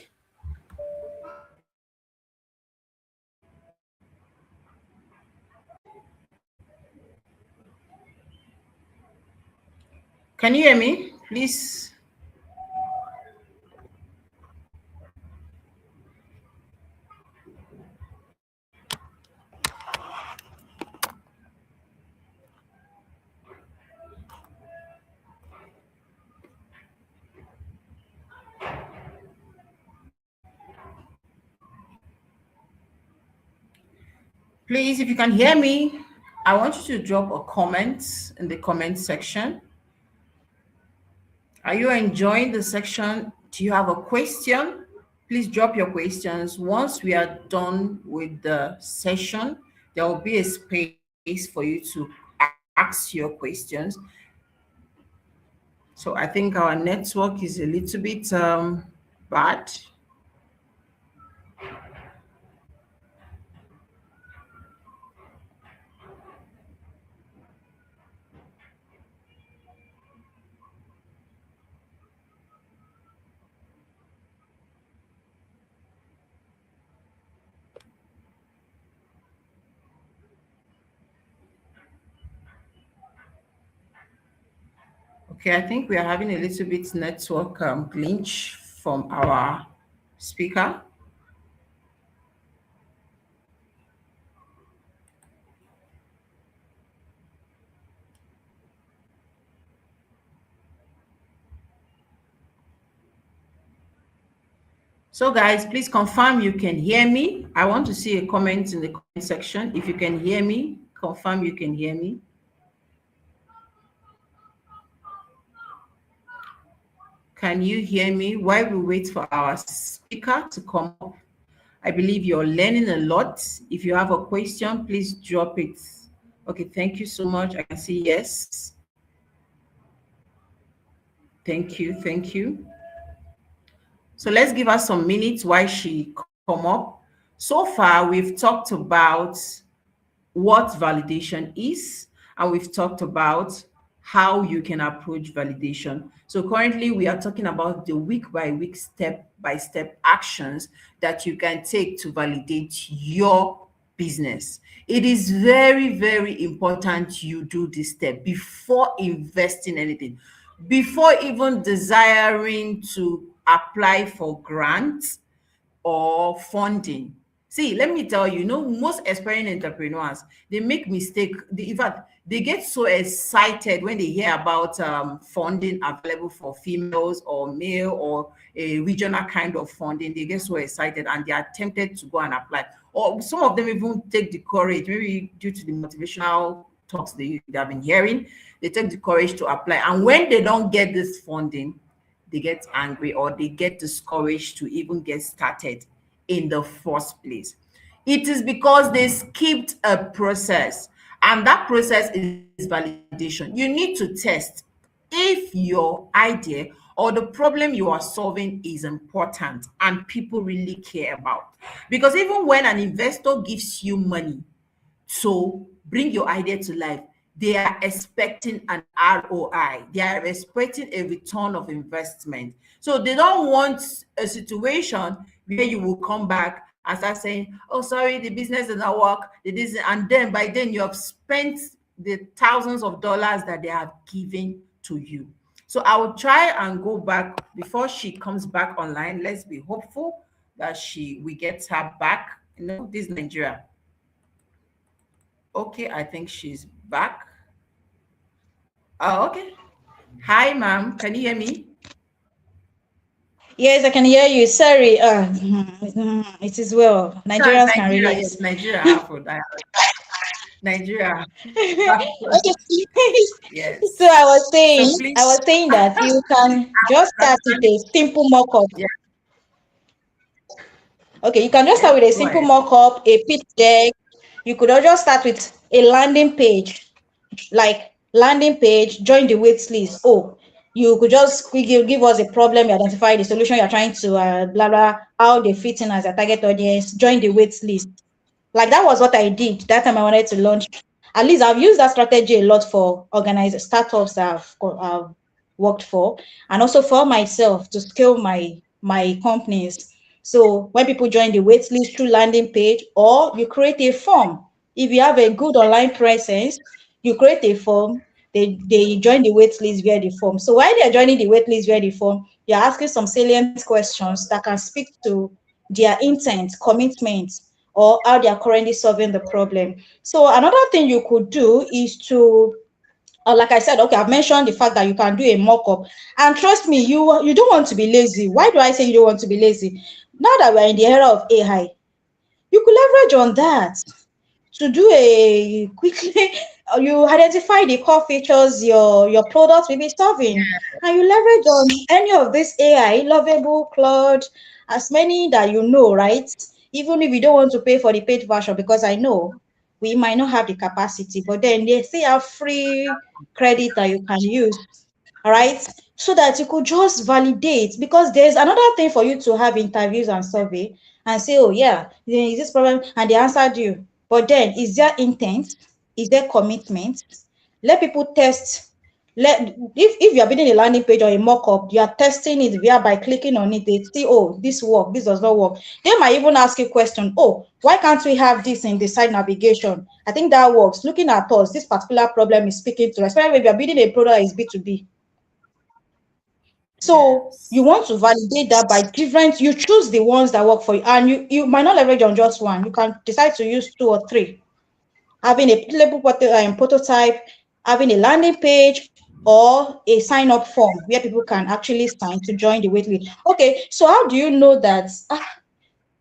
Can you hear me? Please. Please, if you can hear me, I want you to drop a comment in the comment section. Are you enjoying the section? Do you have a question? Please drop your questions. Once we are done with the session, there will be a space for you to ask your questions. So I think our network is a little bit bad. Okay, I think we are having a little bit network glitch from our speaker. So guys, please confirm you can hear me. I want to see a comment in the comment section. If you can hear me, confirm you can hear me. Can you hear me while we wait for our speaker to come up? I believe you're learning a lot. If you have a question, please drop it. Okay, thank you so much. I can see yes. Thank you, thank you. So let's give her some minutes while she come up. So far, we've talked about what validation is, and we've talked about how you can approach validation. So currently we are talking about the week by week, step by step actions that you can take to validate your business. It is very, very important you do this step before investing anything, before even desiring to apply for grants or funding. See, let me tell you, most aspiring entrepreneurs, they make mistake. In fact, they get so excited when they hear about funding available for females or male or a regional kind of funding. They get so excited and they are tempted to go and apply. Or some of them even take the courage, maybe due to the motivational talks they have been hearing, they take the courage to apply. And when they don't get this funding, they get angry or they get discouraged to even get started in the first place. It is because they skipped a process, and that process is validation. You need to test if your idea or the problem you are solving is important and people really care about. Because even when an investor gives you money to bring your idea to life, they are expecting an ROI. They are expecting a return of investment. So they don't want a situation where you will come back and start saying, oh, sorry, the business does not work. And then by then you have spent the thousands of dollars that they have given to you. So I will try and go back before she comes back online. Let's be hopeful that we get her back. This is Nigeria. Okay, I think she's back. Oh, okay. Hi, ma'am. Can you hear me? Yes, I can hear you. Sorry. It is well. Nigerians can relate. Yes, Nigeria. Nigeria. Yes. So I was saying that you can just start with a simple mock-up. Yeah. Okay, you can just start with a simple mock-up, a pitch deck. You could just start with a landing page, like landing page, join the wait list. Oh, you could just give us a problem, you identify the solution you're trying to, blah, blah, how they fit in as a target audience, join the wait list. Like that was what I did that time I wanted to launch. At least I've used that strategy a lot for organized startups that I've worked for, and also for myself to scale my companies. So when people join the waitlist through landing page, or you create a form. If you have a good online presence, you create a form. They join the waitlist via the form. So while they're joining the waitlist via the form, you're asking some salient questions that can speak to their intent, commitment, or how they are currently solving the problem. So another thing you could do is to, like I said, okay, I've mentioned the fact that you can do a mock-up. And trust me, you don't want to be lazy. Why do I say you don't want to be lazy? Now that we're in the era of AI, you could leverage on that to do a quickly you identify the core features your product will be serving, and you leverage on any of this AI, Lovable, Claude, as many that you know, right? Even if you don't want to pay for the paid version, because I know we might not have the capacity, but then they still have free credit that you can use, all right? So that you could just validate, because there's another thing for you to have interviews and survey and say, oh yeah, is this problem? And they answered you. But then is there intent? Is there commitment? Let people test. If you are building a landing page or a mock-up, you are testing it via by clicking on it, they see, oh, this work, this does not work. They might even ask you a question, oh, why can't we have this in the site navigation? I think that works. Looking at us, this particular problem is speaking to us, especially if you are building a product that is B2B. So you Yes. want to validate that by different, you choose the ones that work for you, and you might not leverage on just one. You can decide to use two or three, having a prototype, having a landing page, or a sign up form where people can actually sign to join the waitlist. Okay, so how do you know that?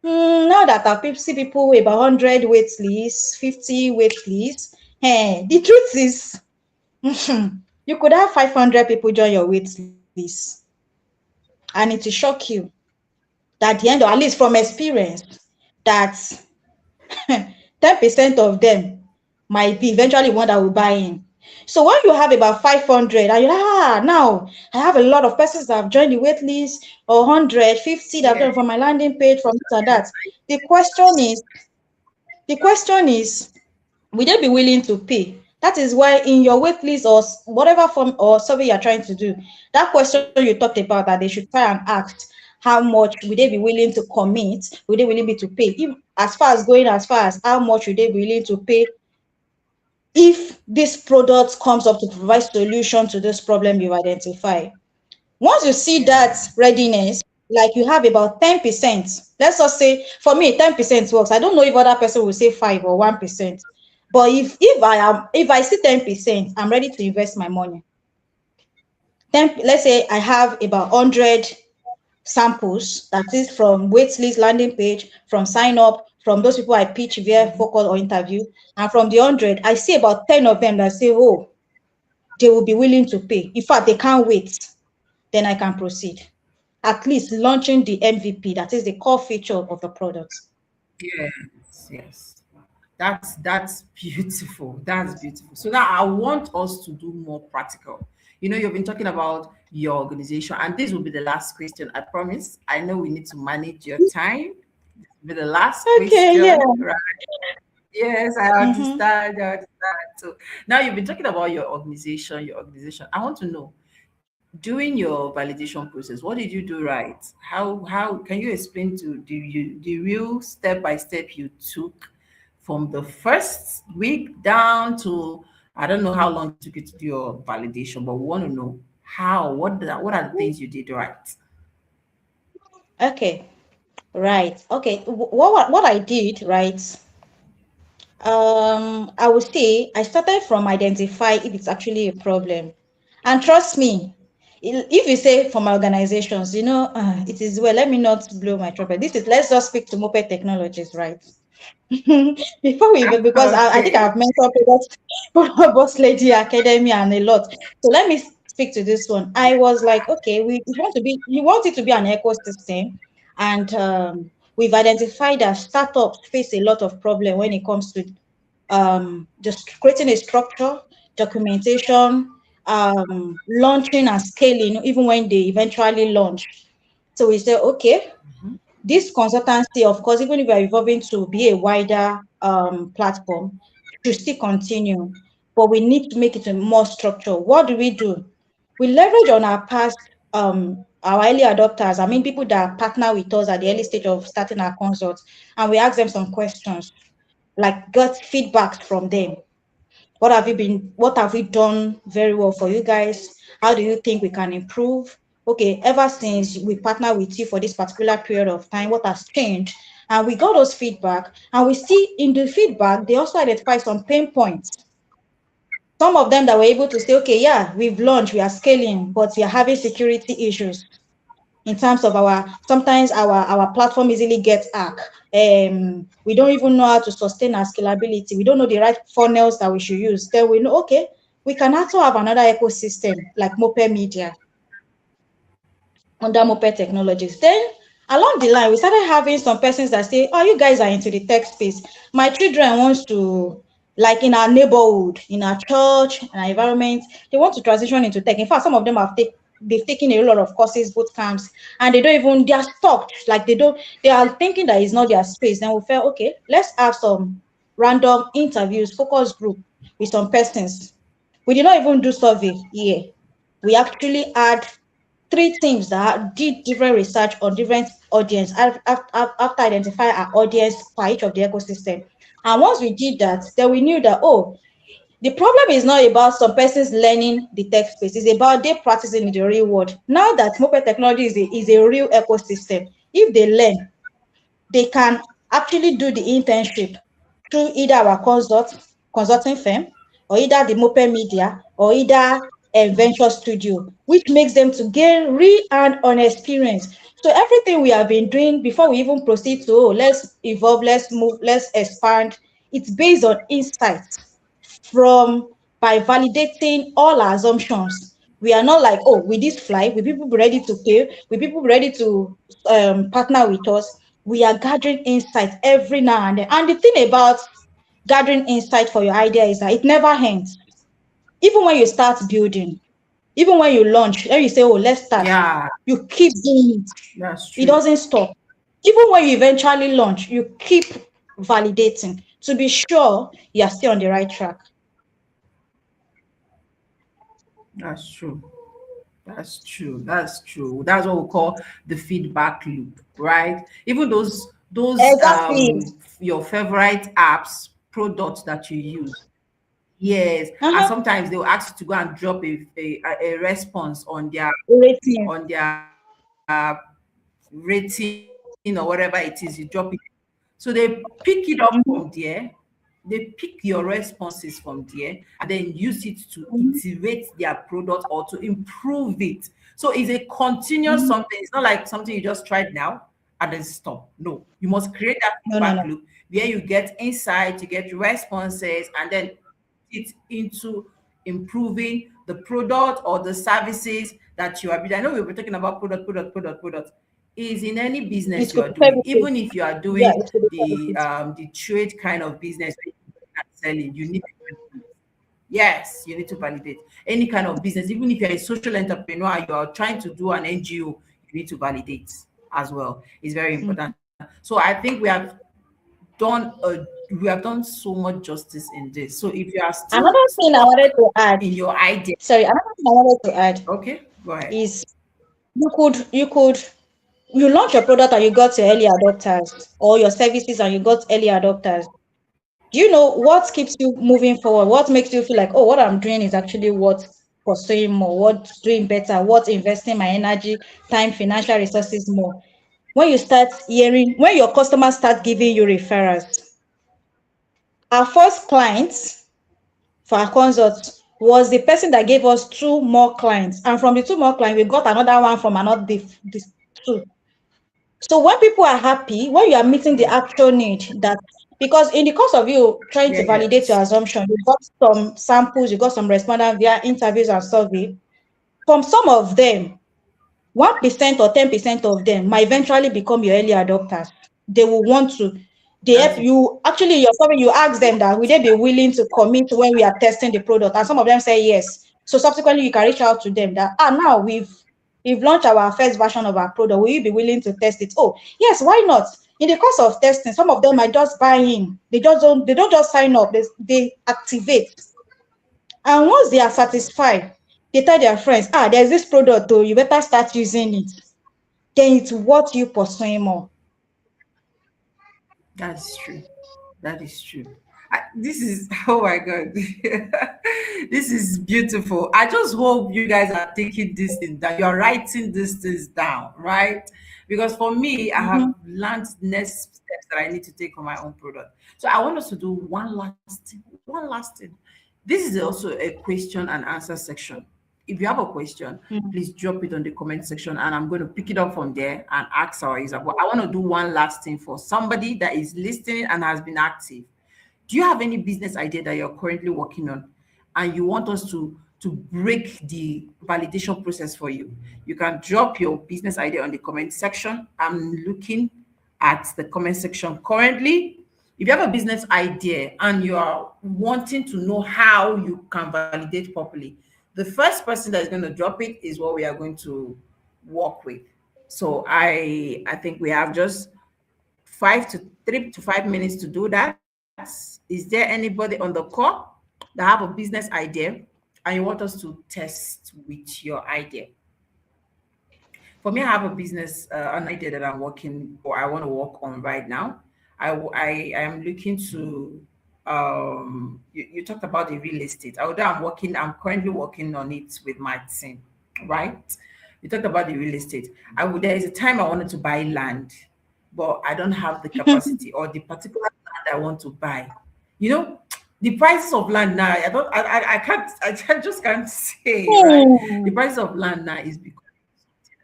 Now that I see people with about 100 wait lists, 50 wait lists, the truth is, you could have 500 people join your wait list, and it will shock you that at the end, or at least from experience, that 10% of them might be eventually one that will buy in. So when you have about 500 and you're like, now I have a lot of persons that have joined the wait list, or 150 that have Yeah. done from my landing page, from this and that. The question is, the question is, will they be willing to pay? That is why in your wait list or whatever form or survey you're trying to do, that question you talked about that they should try and ask, how much would they be willing to commit? Would they willing be to pay? If, as far as going as far as how much would they be willing to pay if this product comes up to provide solution to this problem you've identified? Once you see that Yeah. readiness, like you have about 10%, let's just say for me 10% works. I don't know if other person will say 5 or 1%. But if I see 10%, I'm ready to invest my money. 10, let's say I have about 100 samples, that is from waitlist, landing page, from sign up, from those people I pitch via focus or interview, and from the 100, I see about 10 of them that say, oh, they will be willing to pay. In fact, they can't wait. Then I can proceed. At least launching the MVP, that is the core feature of the product. Yes. Yes. That's beautiful. That's beautiful. So now I want us to do more practical. You've been talking about your organization, and this will be the last question. I promise. I know we need to manage your time. This will be the last Okay, yeah. question, right? Yes, I Mm-hmm. understand. I understand. So now you've been talking about your organization. Your organization. I want to know, during your validation process, what did you do right? How can you explain to the real step by step you took from the first week down to, I don't know how long it took you to do your validation, but we want to know how, what are the things you did right? Okay, right. Okay, what I did, right? I would say I started from identify if it's actually a problem. And trust me, if you say from my organizations, it is well, let me not blow my trumpet. This is, let's just speak to Moped Technologies, right? Before we even, because I think Okay. I've mentioned Boss Lady Academy and a lot. So let me speak to this one. I was like, okay, you want it to be an ecosystem, and we've identified that startups face a lot of problem when it comes to just creating a structure, documentation, launching and scaling, even when they eventually launch. So we say, okay, This consultancy, of course, even if we are evolving to be a wider platform, should still continue, but we need to make it a more structure. What do? We leverage on our past, our early adopters. I mean, people that partner with us at the early stage of starting our consults, and we ask them some questions, like get feedback from them. What have we done very well for you guys? How do you think we can improve? Okay, ever since we partner with you for this particular period of time, what has changed? And we got those feedback, and we see in the feedback, they also identify some pain points. Some of them that were able to say, okay, yeah, we've launched, we are scaling, but we are having security issues in terms of sometimes our platform easily gets hacked. We don't even know how to sustain our scalability. We don't know the right funnels that we should use. Then we know, okay, we can also have another ecosystem like Mope Media under Mope Technologies. Then along the line, we started having some persons that say, oh, you guys are into the tech space. My children wants to, like in our neighborhood, in our church, in our environment, they want to transition into tech. In fact, some of them they've taken a lot of courses, boot camps, and they are stuck. Like they are thinking that it's not their space. Then we felt, okay, let's have some random interviews, focus group with some persons. We did not even do survey here. We actually had three teams that did different research on different audience after identify our audience for each of the ecosystem. And once we did that, then we knew that, oh, the problem is not about some persons learning the tech space, it's about they practicing in the real world. Now that Mope Technology is a real ecosystem, if they learn, they can actually do the internship through either our consulting firm, or either the Mope Media, or either a venture studio, which makes them to gain real and on experience. So everything we have been doing before we even proceed to, oh, let's evolve, let's move, let's expand, it's based on insights from by validating all our assumptions. We are not like, oh, with this fly, will people be ready to pay? Will people be ready to partner with us? We are gathering insight every now and then. And the thing about gathering insight for your idea is that it never ends. Even when you start building, even when you launch, when you say, oh, let's start, Yeah, you keep doing it. that's It true. doesn't stop. Even when you eventually launch, you keep validating to be sure you are still on the right track. That's true. That's true. That's true. That's what we call the feedback loop, right? Even those Exactly. your favorite apps, products that you use. Yes. And Uh-huh. sometimes they'll ask you to go and drop a response Rating. on their rating or whatever it is, you drop it. So they pick it up from Mhm. there, they pick your responses from there, and then use it to Mhm. iterate their product or to improve it. So it's a continuous Mhm. something. It's not like something you just tried now and then stop. No, you must create that No, no, feedback no. loop where you get insight, you get responses, and then it into improving the product or the services that you are building. I know we were talking about product is in any It business you could are be doing, everything. even if you are Yeah, doing it could be everything. the trade kind of business and selling, you need to validate. Yes, you need to validate any kind of business. Even if you're a social entrepreneur and you are trying to do an NGO, you need to validate as well. It's very important. So I think done uh, we have done so much justice in this. So if you are still Another thing I wanted stuck to add, in your idea, sorry, another thing I wanted to add okay, go ahead. is you launch your product and you got your early adopters, or your services and you got early adopters. Do you know what keeps you moving forward? What makes you feel like, oh, what I'm doing is actually worth pursuing more, what's doing better, what's investing my energy, time, financial resources more? When your customers start giving you referrals. Our first clients for our consult was the person that gave us two more clients. And from the two more clients, we got another one from another the two. So when people are happy, when you are meeting the actual need, that because in the course of you trying to validate Yes. your assumption, you got some samples, you got some respondents via interviews and survey. From some of them, 1% or 10% of them might eventually become your early adopters. They will want to. They That's help it. you. Actually, you're sorry, you ask them that will they be willing to commit when we are testing the product, and some of them say yes. So subsequently, you can reach out to them that now we've launched our first version of our product. Will you be willing to test it? Oh, yes, why not? In the course of testing, some of them might just buy in. They don't just sign up, they activate. And once they are satisfied, they tell their friends, there's this product though, you better start using it. Then it's worth you pursuing more. That's true. That is true. This is, oh my God, this is beautiful. I just hope you guys are taking this thing, that you're writing these things down, right? Because for me, I Mm-hmm. have learned next steps that I need to take for my own product. So I want us to do one last thing. One last thing. This is also a question and answer section. If you have a question, please drop it on the comment section and I'm going to pick it up from there and ask our user. But I want to do one last thing for somebody that is listening and has been active. Do you have any business idea that you're currently working on and you want us to break the validation process for you? You can drop your business idea on the comment section. I'm looking at the comment section currently. If you have a business idea and you are wanting to know how you can validate properly, the first person that is going to drop it is what we are going to work with. So I think we have just 3 to 5 minutes to do that. Is there anybody on the call that have a business idea and you want us to test with your idea? For me, I have a business, an idea that I'm working or I want to work on right now. I am looking to, you talked about the real estate. Although I'm currently working on it with my team, right? You talked about the real estate. There is a time I wanted to buy land, but I don't have the capacity or the particular land I want to buy. You know, the prices of land now, I don't, I can't, just can't say, right? The Hmm. price of land now is becoming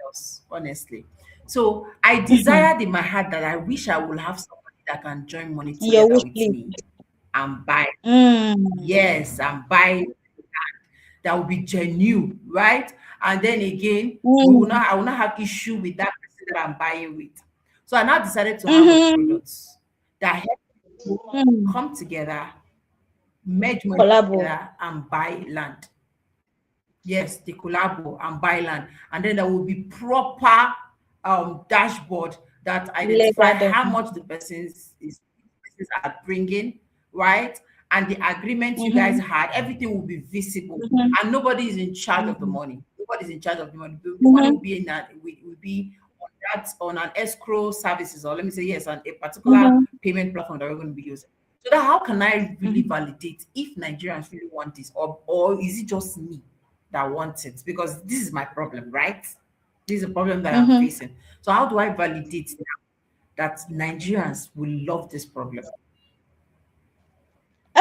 else, honestly. So I desired in my heart that I wish I would have somebody that can join money Your together wish with list. me and buy. Mm. Yes, and buy that will be genuine, right? And then again, Mm. I will not have issue with that person that I'm buying with. So I now decided to have a Mm-hmm. product that help people Mm. come together, merge money Collabo. together, and buy land. Yes, the collabo and buy land. And then there will be proper dashboard that identify Legal how document. much the persons are bringing, right? And the agreement you guys Mm-hmm. had, everything will be visible, Mm-hmm. and nobody is in charge of the Mm-hmm. money. Nobody's in charge of the money. The money will Mm-hmm. be in that will be on that on an escrow services, or let me say yes, on a particular Mm-hmm. payment platform that we're going to be using. So that how can I really Mm-hmm. validate if Nigerians really want this, or is it just me that wants it? Because this is my problem, right? This is a problem that I'm Mm-hmm. facing. So how do I validate now that Nigerians will love this problem?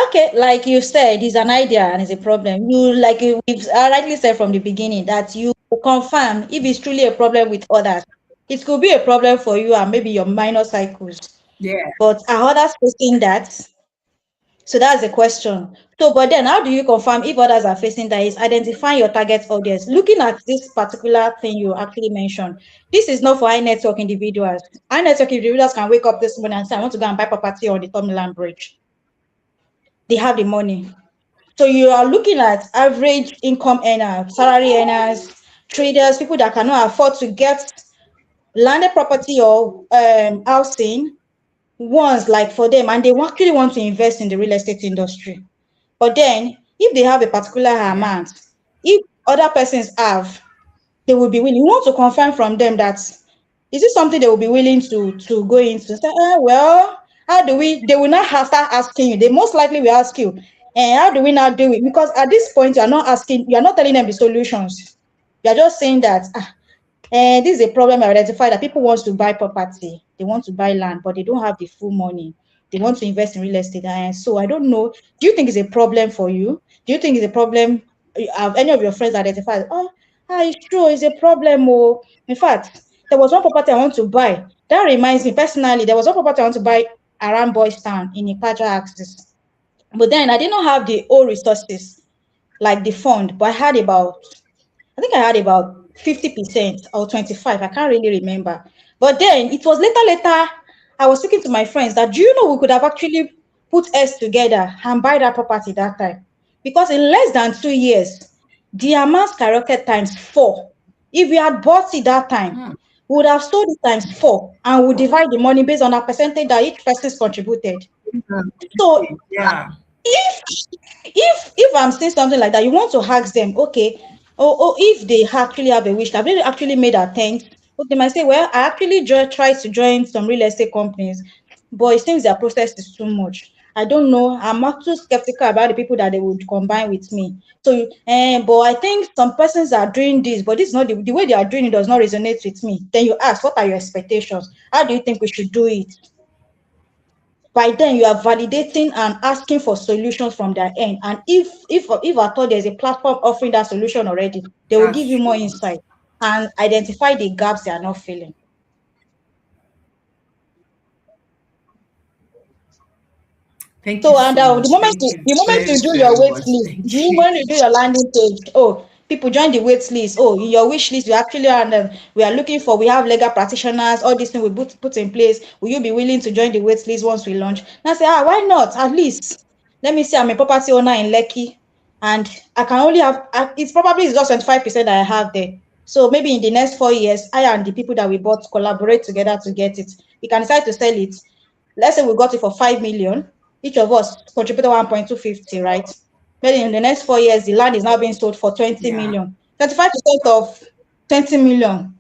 Okay, like you said, it's an idea and it's a problem. We've rightly said from the beginning that you confirm if it's truly a problem with others. It could be a problem for you and maybe your minor cycles, Yeah. but are others facing that? So that's the question. So, but then how do you confirm if others are facing that? Is identifying your target audience. Looking at this particular thing you actually mentioned, this is not for high network individuals. High network individuals can wake up this morning and say, I want to go and buy property on the Tomiland Bridge. They have the money. So you are looking at average income earners, salary earners, traders, people that cannot afford to get landed property or housing once, like for them, and they actually want to invest in the real estate industry. But then, if they have a particular Yeah. amount, if other persons have, they will be willing. You want to confirm from them that is it something they will be willing to go into? Say, well, how do we? They will not start asking you. They most likely will ask you, and how do we now do it? Because at this point, you are not asking, you are not telling them the solutions. You are just saying that and this is a problem I identified that people want to buy property, they want to buy land, but they don't have the full money. They want to invest in real estate. And so I don't know. Do you think it's a problem for you? Do you think it's a problem? Have any of your friends identified? Oh, it's true, it's a problem. Oh, in fact, there was one property I want to buy. That reminds me personally, there was one property I want to buy around Boys Town in Ipaja axis. But then I did not have the old resources like the fund, but I think I had about 50% or 25. I can't really remember. But then it was later, I was speaking to my friends that do you know we could have actually put us together and buy that property that time? Because in less than 2 years, the amount skyrocketed times four. If we had bought it that time, Hmm. we would have sold it times 4 and we divide the money based on a percentage that each person's contributed. Hmm. So Yeah. if if I'm saying something like that, you want to ask them, okay, if they actually have a wish, have they actually made attempt? But they might say, well, I actually tried to join some real estate companies, but it seems their process is too much. I don't know. I'm not too skeptical about the people that they would combine with me. So, but I think some persons are doing this, but this is not the way they are doing it does not resonate with me. Then you ask, what are your expectations? How do you think we should do it? By then you are validating and asking for solutions from their end. And if at all there's a platform offering that solution already, they will give That's you more true. insight and identify the gaps they are not filling. Thank you So and so the much. moment Thank you you the moment very, you do your very wait much. list, Thank you. when you do your landing page, oh, people join the wait list. Oh, in your wish list, you actually and we are looking for, we have legal practitioners, all these things we put in place. Will you be willing to join the wait list once we launch? And I say, why not? At least let me see, I'm a property owner in Lekki, and I can only have it's probably is just 25% that I have there. So maybe in the next 4 years, I and the people that we bought collaborate together to get it. We can decide to sell it. Let's say we got it for 5 million, each of us contributed 1.250, right? Then in the next 4 years, the land is now being sold for 20 Yeah. million. 35% of 20 million,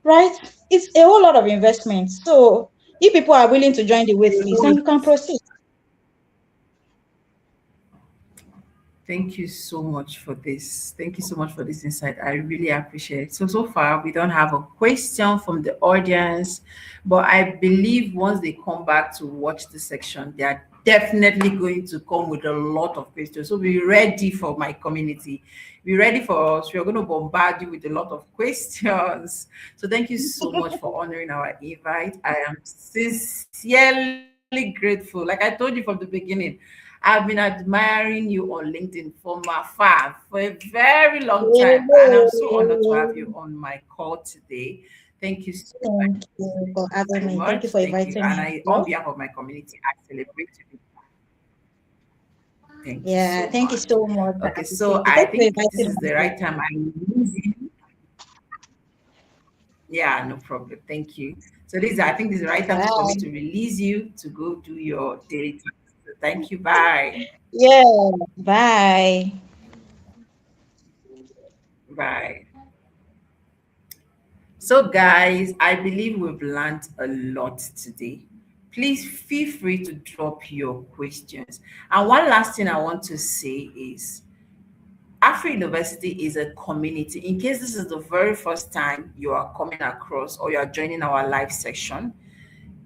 right? It's a whole lot of investment. So if people are willing to join the wait A list, then whole- you can proceed. Thank you so much for this. Thank you so much for this insight. I really appreciate it. So far, we don't have a question from the audience, but I believe once they come back to watch the section, they are definitely going to come with a lot of questions. So be ready for my community. Be ready for us. We are going to bombard you with a lot of questions. So thank you so much for honoring our invite. I am sincerely grateful. Like I told you from the beginning, I've been admiring you on LinkedIn from afar for a very long time, and I'm so honored to have you on my call today. Thank you so Thank you for having me. Thank you much. for Thank you. inviting And me as I, on well. behalf of my community, I celebrate you. Thank you Yeah, so thank you much. so much. I Okay, so appreciate it. I Thank you for think this inviting is me the as right well. time I'm losing. Yeah, no problem. Thank you. So this, I think this is the right time for me Bye. to release you to go do your daily tasks. So thank you. Bye. Yeah, bye. Bye. So, guys, I believe we've learned a lot today. Please feel free to drop your questions. And one last thing I want to say is Afro University is a community. In case this is the very first time you are coming across or you are joining our live section,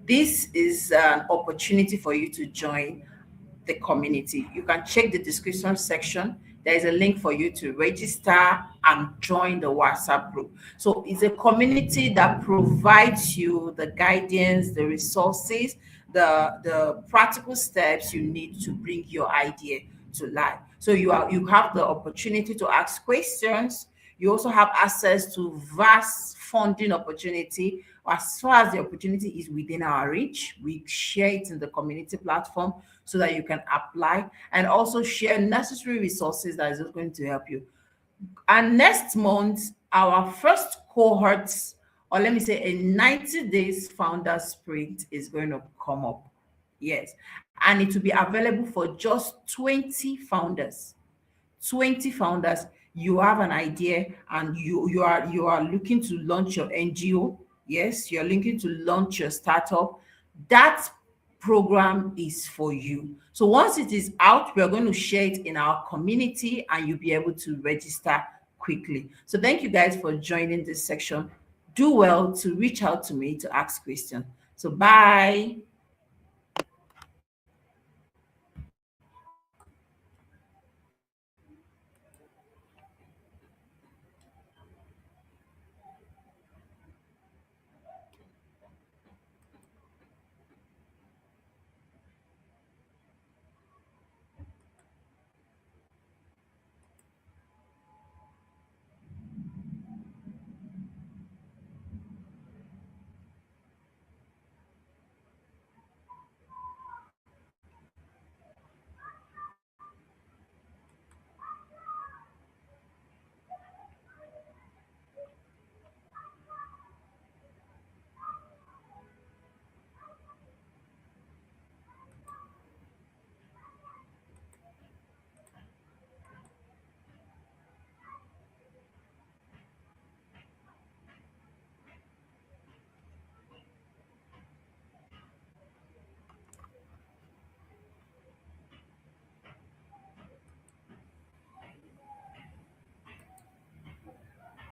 this is an opportunity for you to join the community. You can check the description section. There is a link for you to register and join the WhatsApp group. So it's a community that provides you the guidance, the resources, the practical steps you need to bring your idea to life. So you have the opportunity to ask questions. You also have access to vast funding opportunity. As far as the opportunity is within our reach, we share it in the community platform so that you can apply and also share necessary resources that is going to help you. And next month, our first cohort, or let me say a 90 days founder sprint is going to come up. Yes. And it will be available for just 20 founders. 20 founders. You have an idea and you are looking to launch your NGO. Yes, you're looking to launch your startup. That program is for you. So once it is out, we're going to share it in our community and you'll be able to register quickly. So thank you guys for joining this section. Do well to reach out to me to ask questions. So bye.